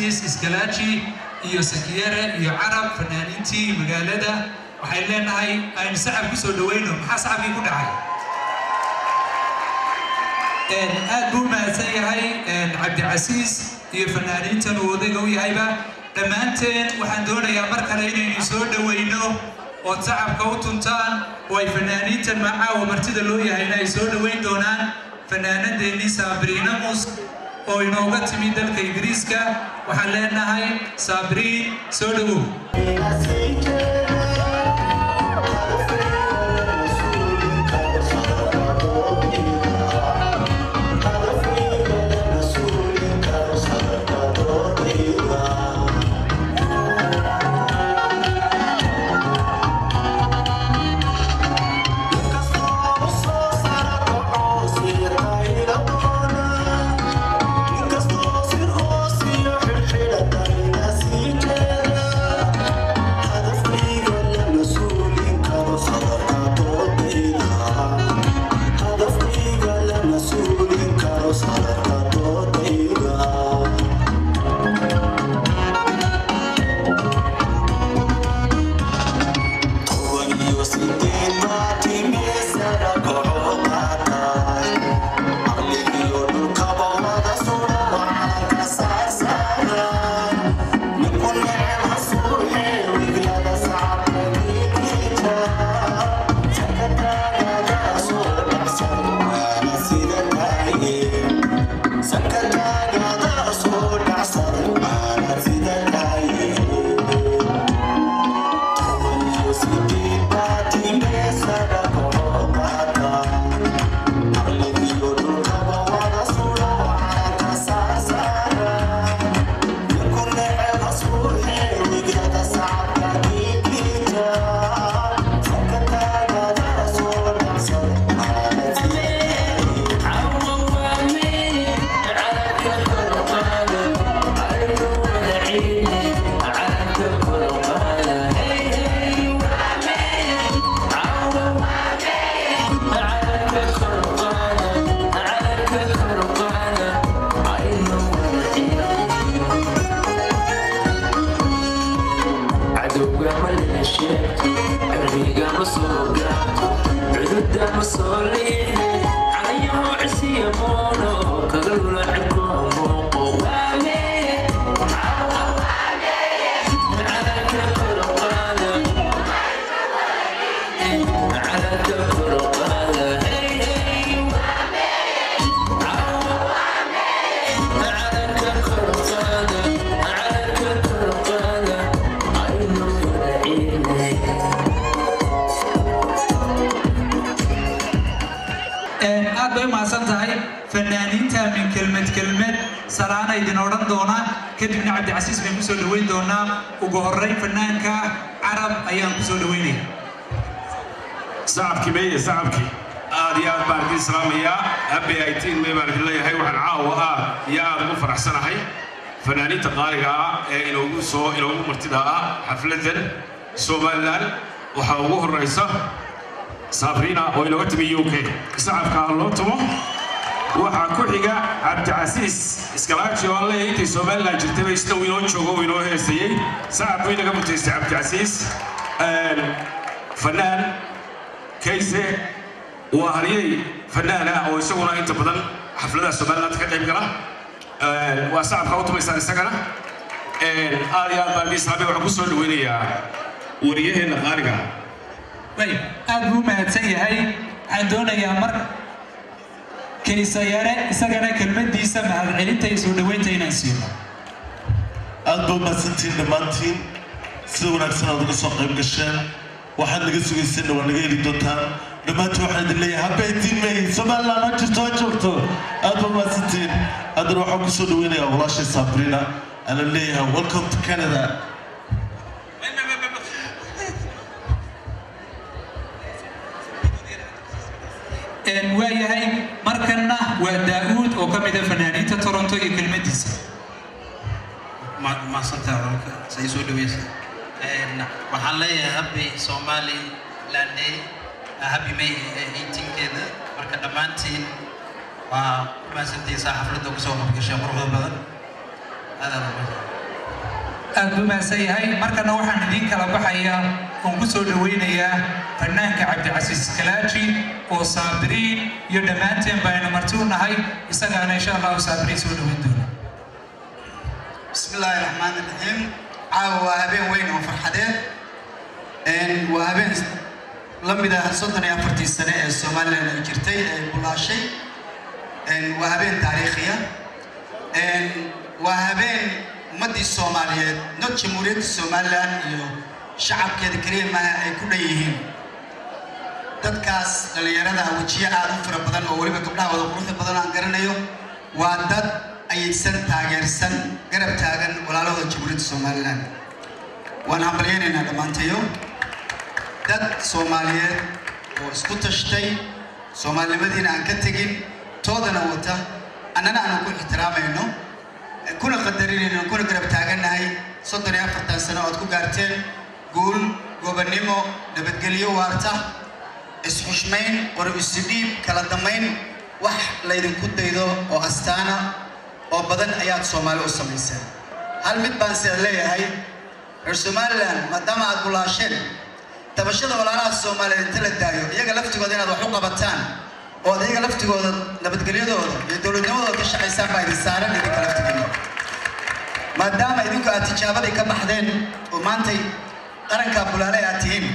iskalaji iyo sakiyare iyo carab fanaaniintii magaalada waxay leenahay aynu sacab ku soo dhaweyno maxaa sacabkii ku dhacay aad buu mahadsan yahay cabdicasiis iyo fanaaniintan uu odayga u yahayba dhammaanteen waxaan doonayaa mar kale inaynu soo dhaweyno oo sacabka u tuntaan oo ay fanaaniintan macaawa martida loo yahayna ay soo dhaweyn doonaan fanaanadeennii Sabrina Mus oo inooga timi dalka Ingiriiska waxaan leenahay Sabriin soo dhawow Hadafni fanaaniinta min kelmad salaana idin odhan doona kadibna cabdicasiis baan kusoo dhaweyn doonaa ugu horreyn fanaanka carab ayaan kusoo dhaweynaya sacabkii bay sacabkii aad iyo aad baan idin salaamayaa habbi aytiin bay baan idin leeyahay waxaan caawa aad iyo aad ugu faraxsanahay fanaaniinta qaaliga ah ee inoogu martida ah xafladan Somaliland waxaa ugu horeysa Sabrina oo inooga timi UK sacabka loo tumo waxaa ku xiga Cabdicasiis Iskalaaji oo leeyahay intii Somaliland jirtay bay isna inoo joogo inoo heesayay sacabku inaga mutaystay Cabdicasiis fanaan kayse waa haryay fanaana oo isaguna inta badan xafladaha Somaliland ka qayb gala waa sacabka u tumaysan isagana aad iyo aad baan idin salaamay waxaan kusoo dhaweynayaa wariyaheenna qaaliga aad buu mahadsan yahay waxaan doonayaa mar kaysayaare isagana kelmadiisa mahadcelinta iyo soo dhaweynta inaan siiyo aad buu mahadsantiin dhammaantiin sida wanaagsan aad uga soo qayb gasheen waxaad naga sugayseen waa naga heli doontaan dhammaantiin waxaan idin leeyahay habbaytiin may Somaliland ha jirto ha joogto aad buu mahadsantiin haddana waxaan kusoo dhaweynayaa walaashay Sabrina ana leeyahay welcome to Canada waayahay markana waa Daawud oo ka mid ah fanaaniinta Toronto iyo kelmadiisa ma santaa say soo dhaweysay waxaan leeyahay habbi Somaliland habbi may 18keeda marka dhammaantiin waa ma santiisa xafladda ku soo qabgashay quruxda badan aad buu mahadsan yahay markana waxaan idin kala baxayaa oo ku soo dhaweynayaa fanaanka Cabdicasiis Iskalaaji oo Sabriin iyo dhammaanteen bayna marti u nahay isagana insha Allah Sabriin soo dhaweyn doona bismillahir rahmanir rahim caawa habeen weyn oo farxadeed waa habeen lamida 34 sano ee Soomaaliland ay jirtay ee bulaashay waa habeen taariikhiya waa habeen ummadii Soomaaliyeed not jamhuuriyadda Somaliland iyo shacabkeeda kaliya ma ay ku dhan dadkaas dhalinyarada wajiya aad u fara badan oo waliba gabdhaha wada quruxda badan aan garanayo waa dad aysan taageersan garab taagan walaalahooda jamhuuriyadda Somaliland waan hambalyeynaa dhammaantayo dad Soomaaliyeed oo isku tashtay Soomaalinimadina aan ka tagin toodana wata annana aan ku ixtiraamayno kuna qadarinayno kuna garab taaganahay 34 sano oo aad ku gaarteen guul gobonimo nabadgelyo waarta isxushmayn qorbisidhiib kala damayn wax laydinku daydo oo astaana oo badan ayaad Soomaali u samayseen hal mid baan sida leeyahay reer Somaliland maadaama aad bulaasheen tabashada walaalaha Soomaaliyeed inta la daayo iyaga laftigooda inaad wax u qabataan oo iyaga laftigooda nabadgelyadooda iyo dowladnimadooda ka shaqaysaan baa idin saaran idinka laftigiina maadaama idinku aad tijaabadii ka baxdeen oo maantay qaranka bulaale aad tihiin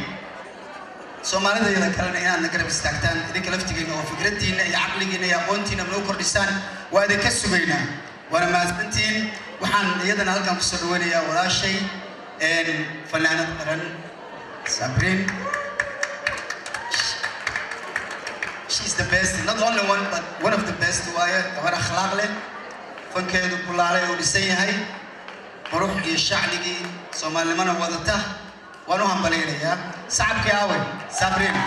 Soomaalida iyada kalena inaad garab istaagtaan idinka laftigiina oo fikradiina iyo caqligiina iyo aqoontiina noo kordhisaan waa idinka sugaynaa waana mahadsantiin waxaan iyadana halkan kusoo dhaweynayaa walaashay fanaanad qaran Sabrina she's the best not only one but one of the best waaye gabar akhlaaq leh fankeedu bulaalay oo dhisan yahay qurux iyo shacligii Soomaalinimada wadata waan u hambaleynayaa sacabkii aaway Sabrina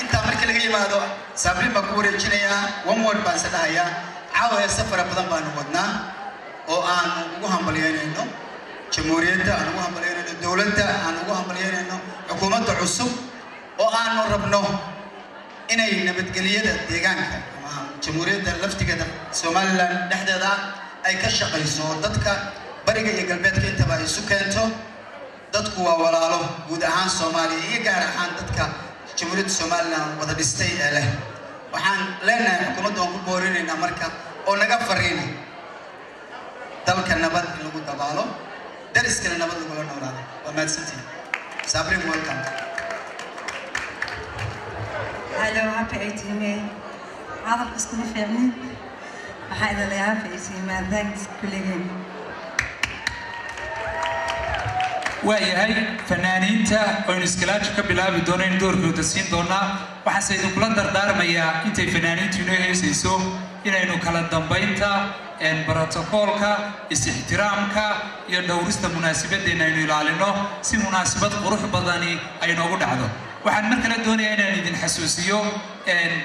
inta markii laga yimaado Sabrina baa ku wareejinayaa one word baan sadhayaa caawa safar badan baan wadnaa oo aan ugu hambalyeynayno jamhuuriyadda aan ugu hambalyeynayno dawladda aan ugu hambalyeynayno xukuumadda cusub oo aan rabno inay nabadgelyada deegaanka ama jamhuuriyadda laftigeeda Somaliland dhexdeeda ay ka shaqeyso dadka bariga iyo galbeedka intaba ay isu keento dadku waa walaalo guud ahaan Soomaaliya iyo gaar ahaan dadka jamhuuriyadda Somaliland wada dhistay ee leh waxaan leenahay xukuumadda oo ku boorinaynaa marka oo naga fariin dalka nabad in lagu dabaalo dariskana nabad lagu noolaado waa mahadsantiin Sabrina welcome Hello, happy 18 May. هذا القسم فعلي. هذا اللي happy 18 May. Thanks كلهم. waayahay fanaaniinta oo Iskalaaji ka bilaabi dooneen doorkooda siin doona waxaan saydu kula dardaarmayaa intay fanaaniintu inoo heesayso inaynu kala dambaynta بروتوكولكا استحترامكا iyo dhowrista munaasabaddeena aynu ilaalino si munaasabad qurux badani ay noogu dhacdo waxaan mar kale doonayaa inaan idin xasuusiyo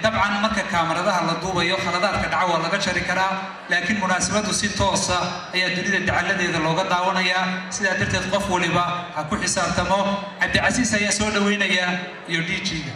dabcan marka kaamaradaha la duubayo khaladaadka dhaca waa laga jari karaa laakiin munaasabadu si toos ah ayaa dunida dacaladeeda looga daawanayaa sidaa darteed qof waliba ha ku xisaabtamo cabdicasiis ayaa soo dhaweynaya iyo DJ-ga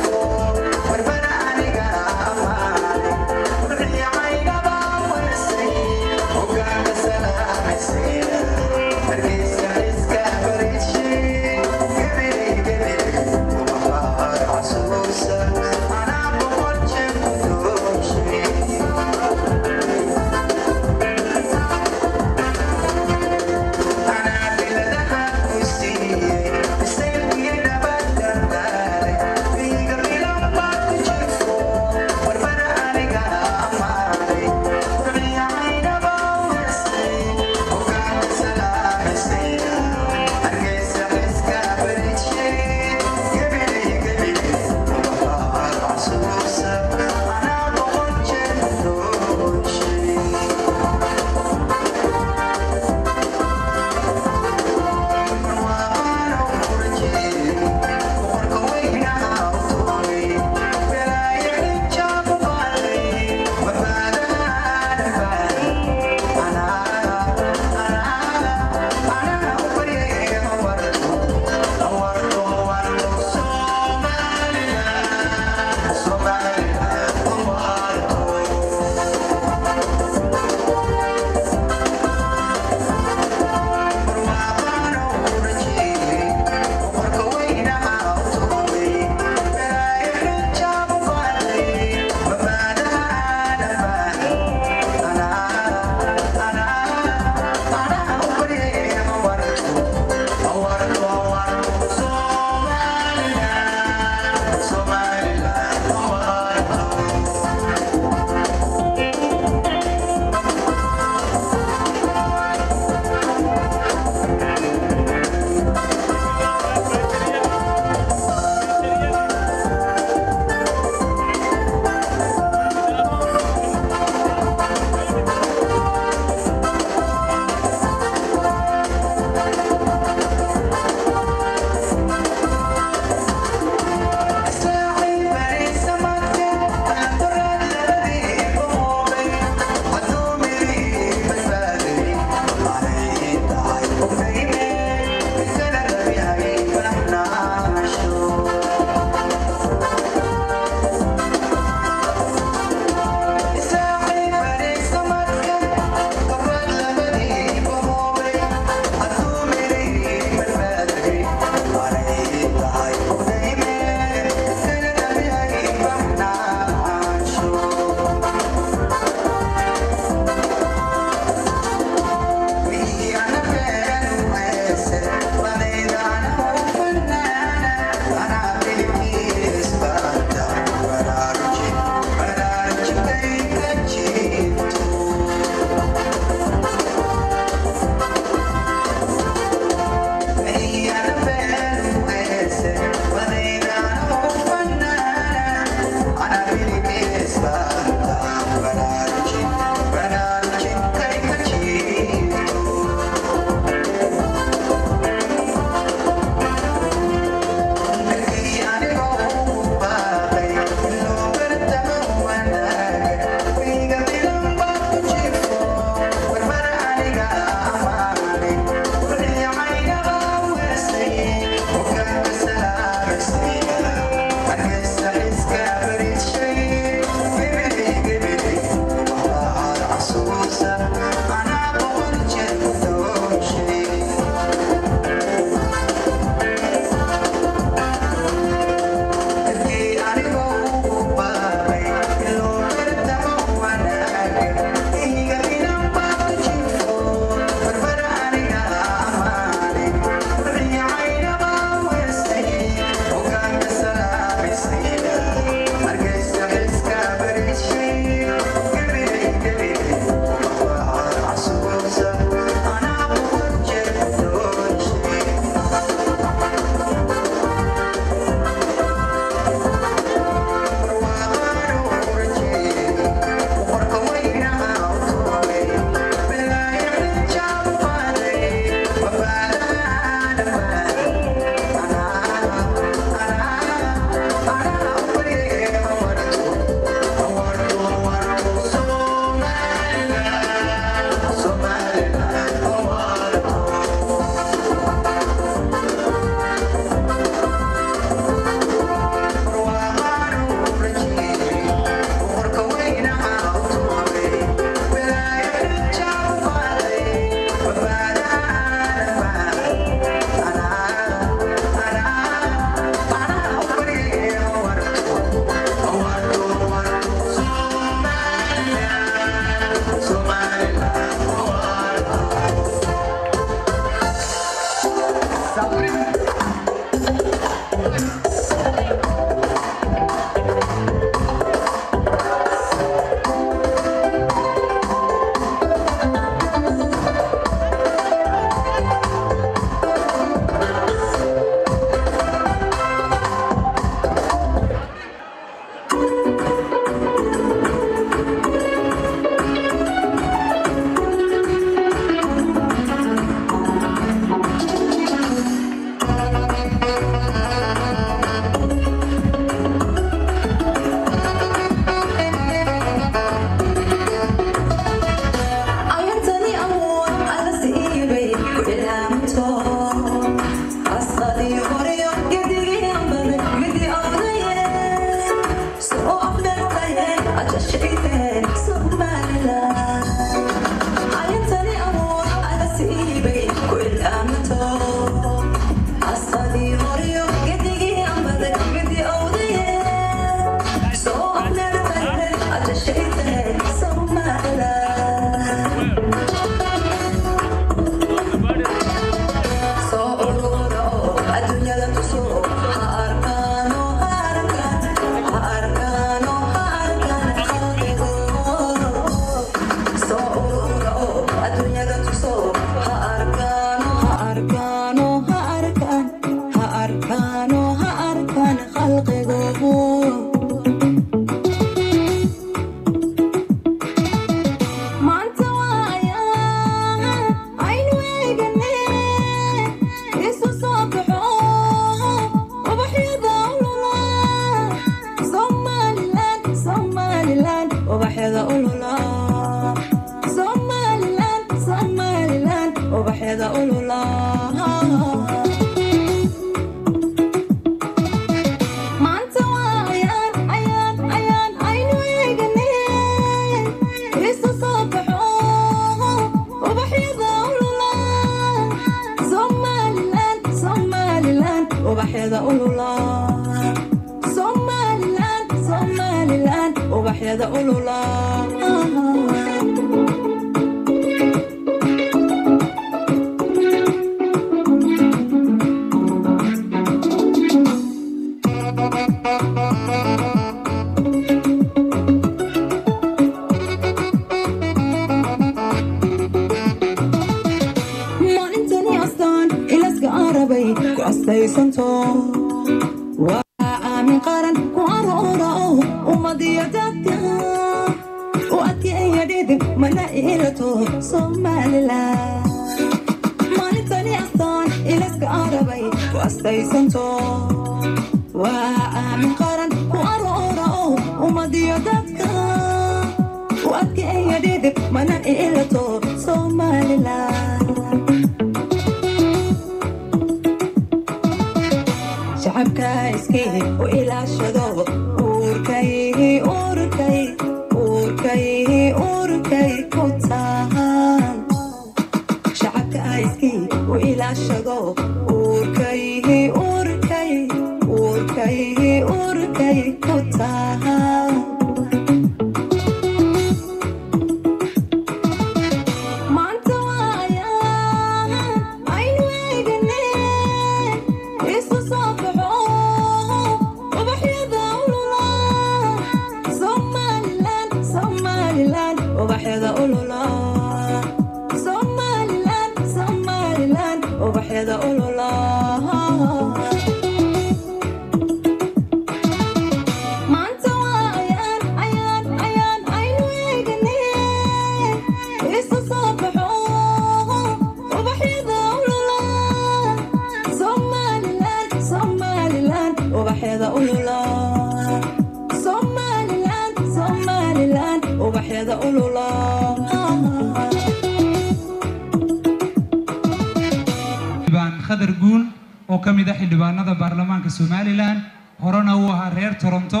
Somaliland horena uu ahaa reer Toronto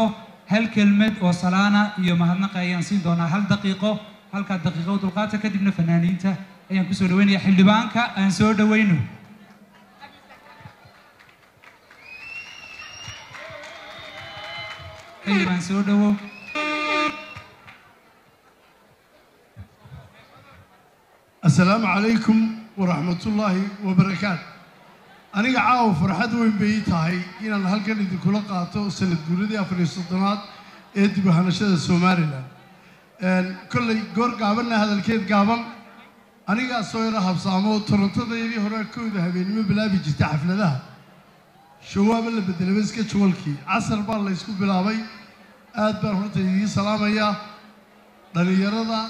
hal kelmad oo salaana iyo mahadnaq ayaan siin doonaa hal daqiiqo halka daqiiqo dulqaadka kadibna fanaaniinta ayaan ku soo dhaweynayaa xildhibaanka aan soo dhaweyno xildhibaan soo dhawo السلام عليكم ورحمة الله وبركاته aniga caawa farxad weyn bay tahay inaan halkan idinkula qaato sanad guuradii 40 ee dib u hanashada Soomaaliland kolley goor gaabanna hadalkeed gaaban aniga soo yara habsaamo Torontodeedii hore kooda habeenimo bilaabi jirtay xafladaha shawaab la bedelay iska jawalkii casar baa la isku bilaabay aad baan horta idin salaamaya dhalinyarada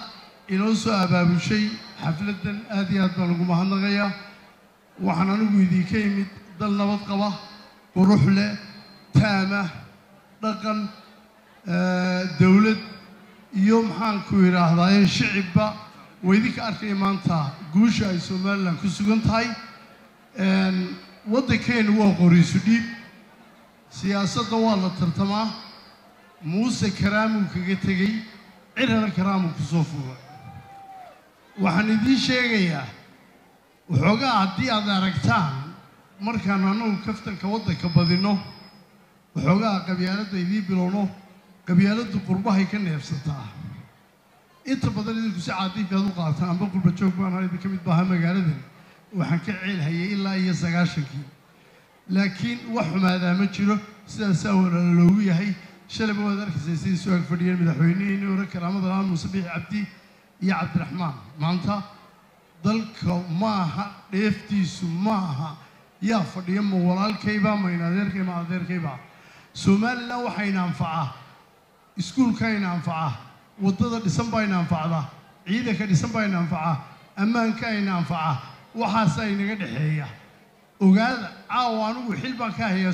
inoo soo abaabushay xafladan aad iyo aad baan ugu mahadnaqayaa waxaan anigu idinka imid dal nabad qaba qurux leh taama dhaqan dawlad iyo maxaan ku yiraahdaa shicibba weydika arkay maanta guusha ay Soomaaliland ku sugan tahay waddankeenu waa qoriisu dhiib siyaasadda waa la tartamaa muuse karaamu kaga tegay cirana karaamu ku soo fuulay waxaan idiin sheegayaa waxoogaa haddii aad aragtaan markaan annagu kaftanka waddanka badinno waxoogaa qabyaaladda idiin bilowno qabyaaladdu qurbahay ka neefsataa inta badan idinku si caadiifkaad u qaataan amba qurba joog baan ahay idinka mid baaha magaaladan waxaan ka ceelhayay ilaa iyo 90kii laakiin wax xumaadaa ma jiro sidaasaa walaalo loogu yahay shalayba waad arkaysay sidii soo ag fadhiyeen madaxweynihii hore karaamada lahaa muuse biixi cabdi iyo cabdiraxmaan maanta dalka maaha dheeftiisu maaha yaa fadhiya ma walaalkayba ma in adeerkay ma adeerkayba Soomaaliland waxayna anfacaa iskuulkayna anfacaa wadada dhisan bayna anfacdaa ciidanka dhisan bayna anfacaa ammaanka ayna anfacaa waxaas ay naga dhaxeeya ogaada caawa anigu xil baan ka hayaa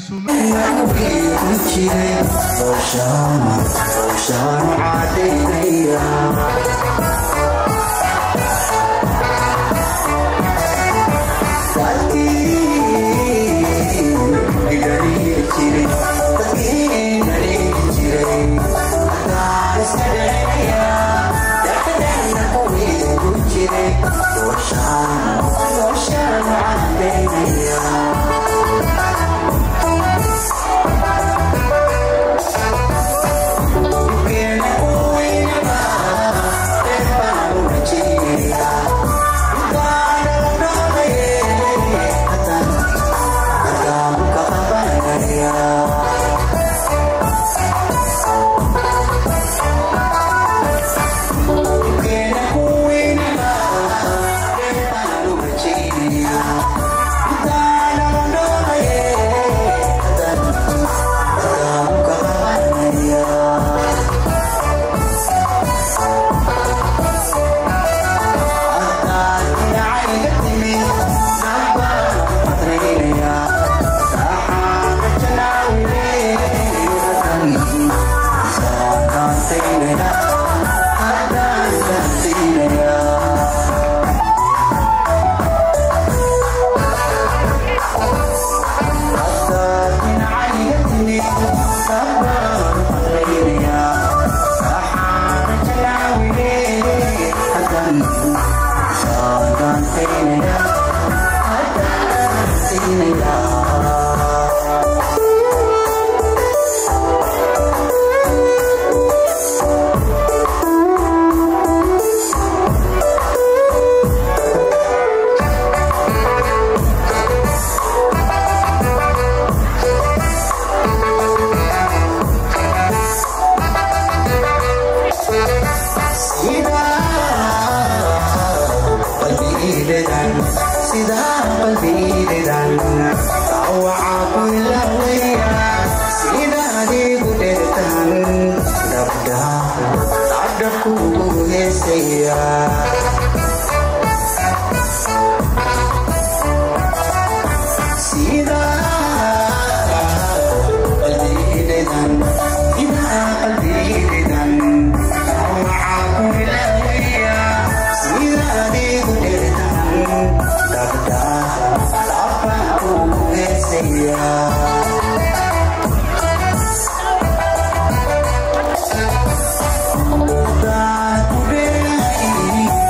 Yeah.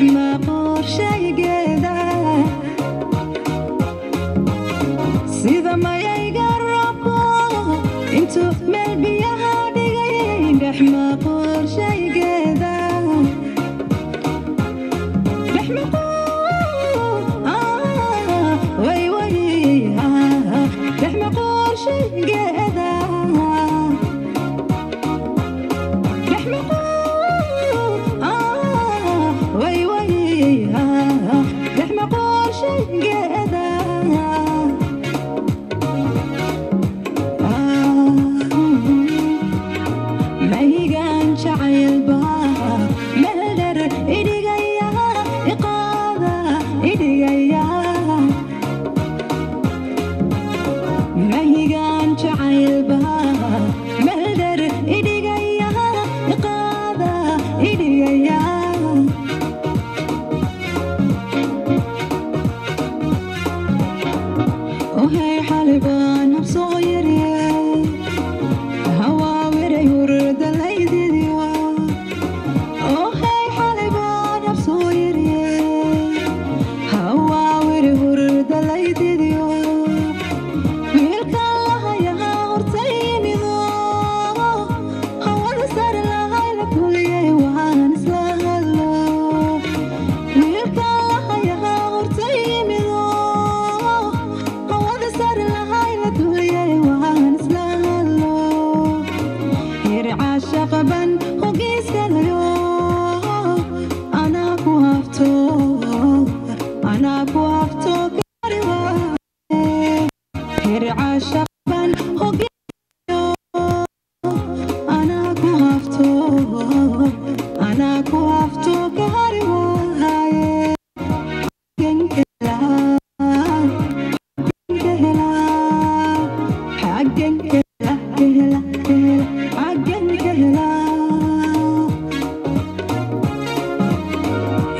رحمة قرشي قدا سيدا ما يقربوا انتو ملبي هادي رحمة قرشي قدا رحمة وي وي رحمة قرشي قدا رحمة وي وي رحمة قرشي قدا ما يقان شعيل بها مهدر إدي قيا إقاذة إدي قيا ما يقان شعيل بها مهدر إدي قيا إقاذة إدي قيا وهي حلبان بصغير هوا وري ورد الليدي ديوا وهي حلبان بصغير هوا وري ورد الليدي ديوا ويلك الله يا هورتيني ذو هوا نسر لها لكل وهان سلها الله ويلك الله يا هورتيني ذو هوا نسر لها لكل وهان سلها الله يرعى شقبا وقيس اليوم أنا كوفتو أنا كوفتو كريوة يرعى شقبا وقيس اليوم أنا كوفتو أنا كوفتو كريوة جنكلا جنكلا حقن كلا كلا كلا حقن كلا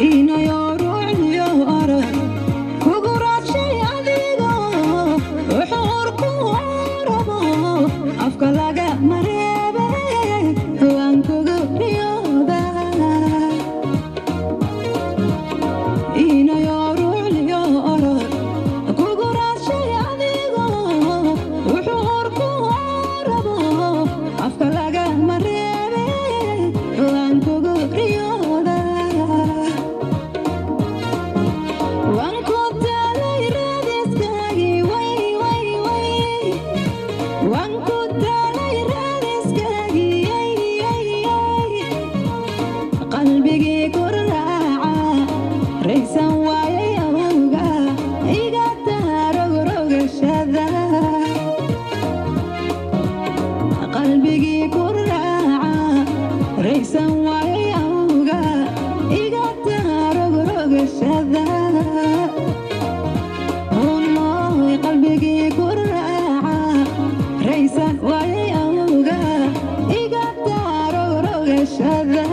إنا يروح يهرب كقرات شيء أديقه وحوركو هربو أفكالاقا مريبه وانكو ريوبه إنا يروح يهرب كقرات شيء أديقه وحوركو هربو أفكالاقا مريبه وانكو ريوبه وانكو دالي رادسكاقي وي وي وي وانكو دالي رادسكاقي يي يي قلبي كراعة ريسا وايا يوغا إيقاتا رغرغ الشذا قلبي كراعة ريسا وايا يوغا إيقاتا رغرغ الشذا والله قلبي كراعة ريسا وايا يوغا إيقاتا رغرغ الشذا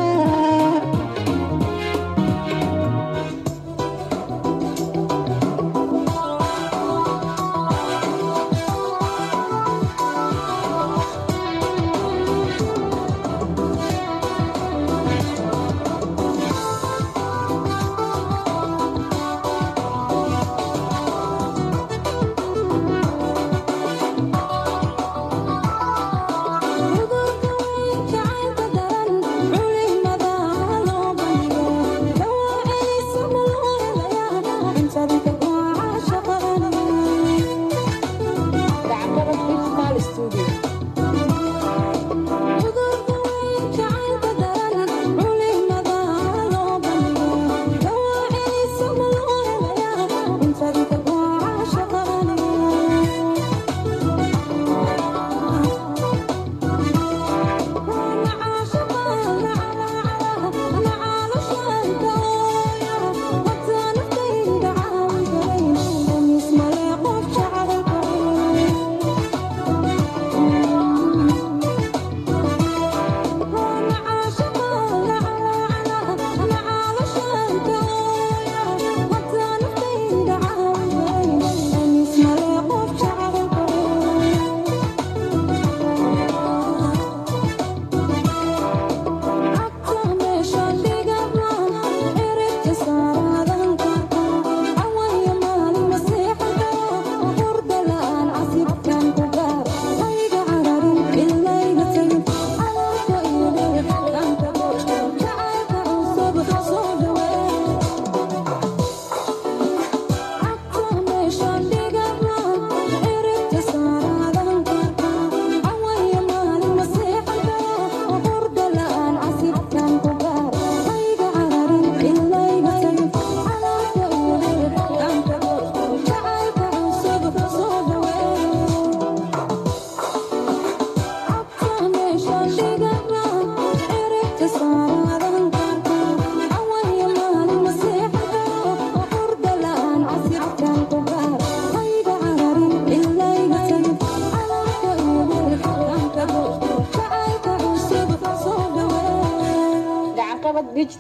digital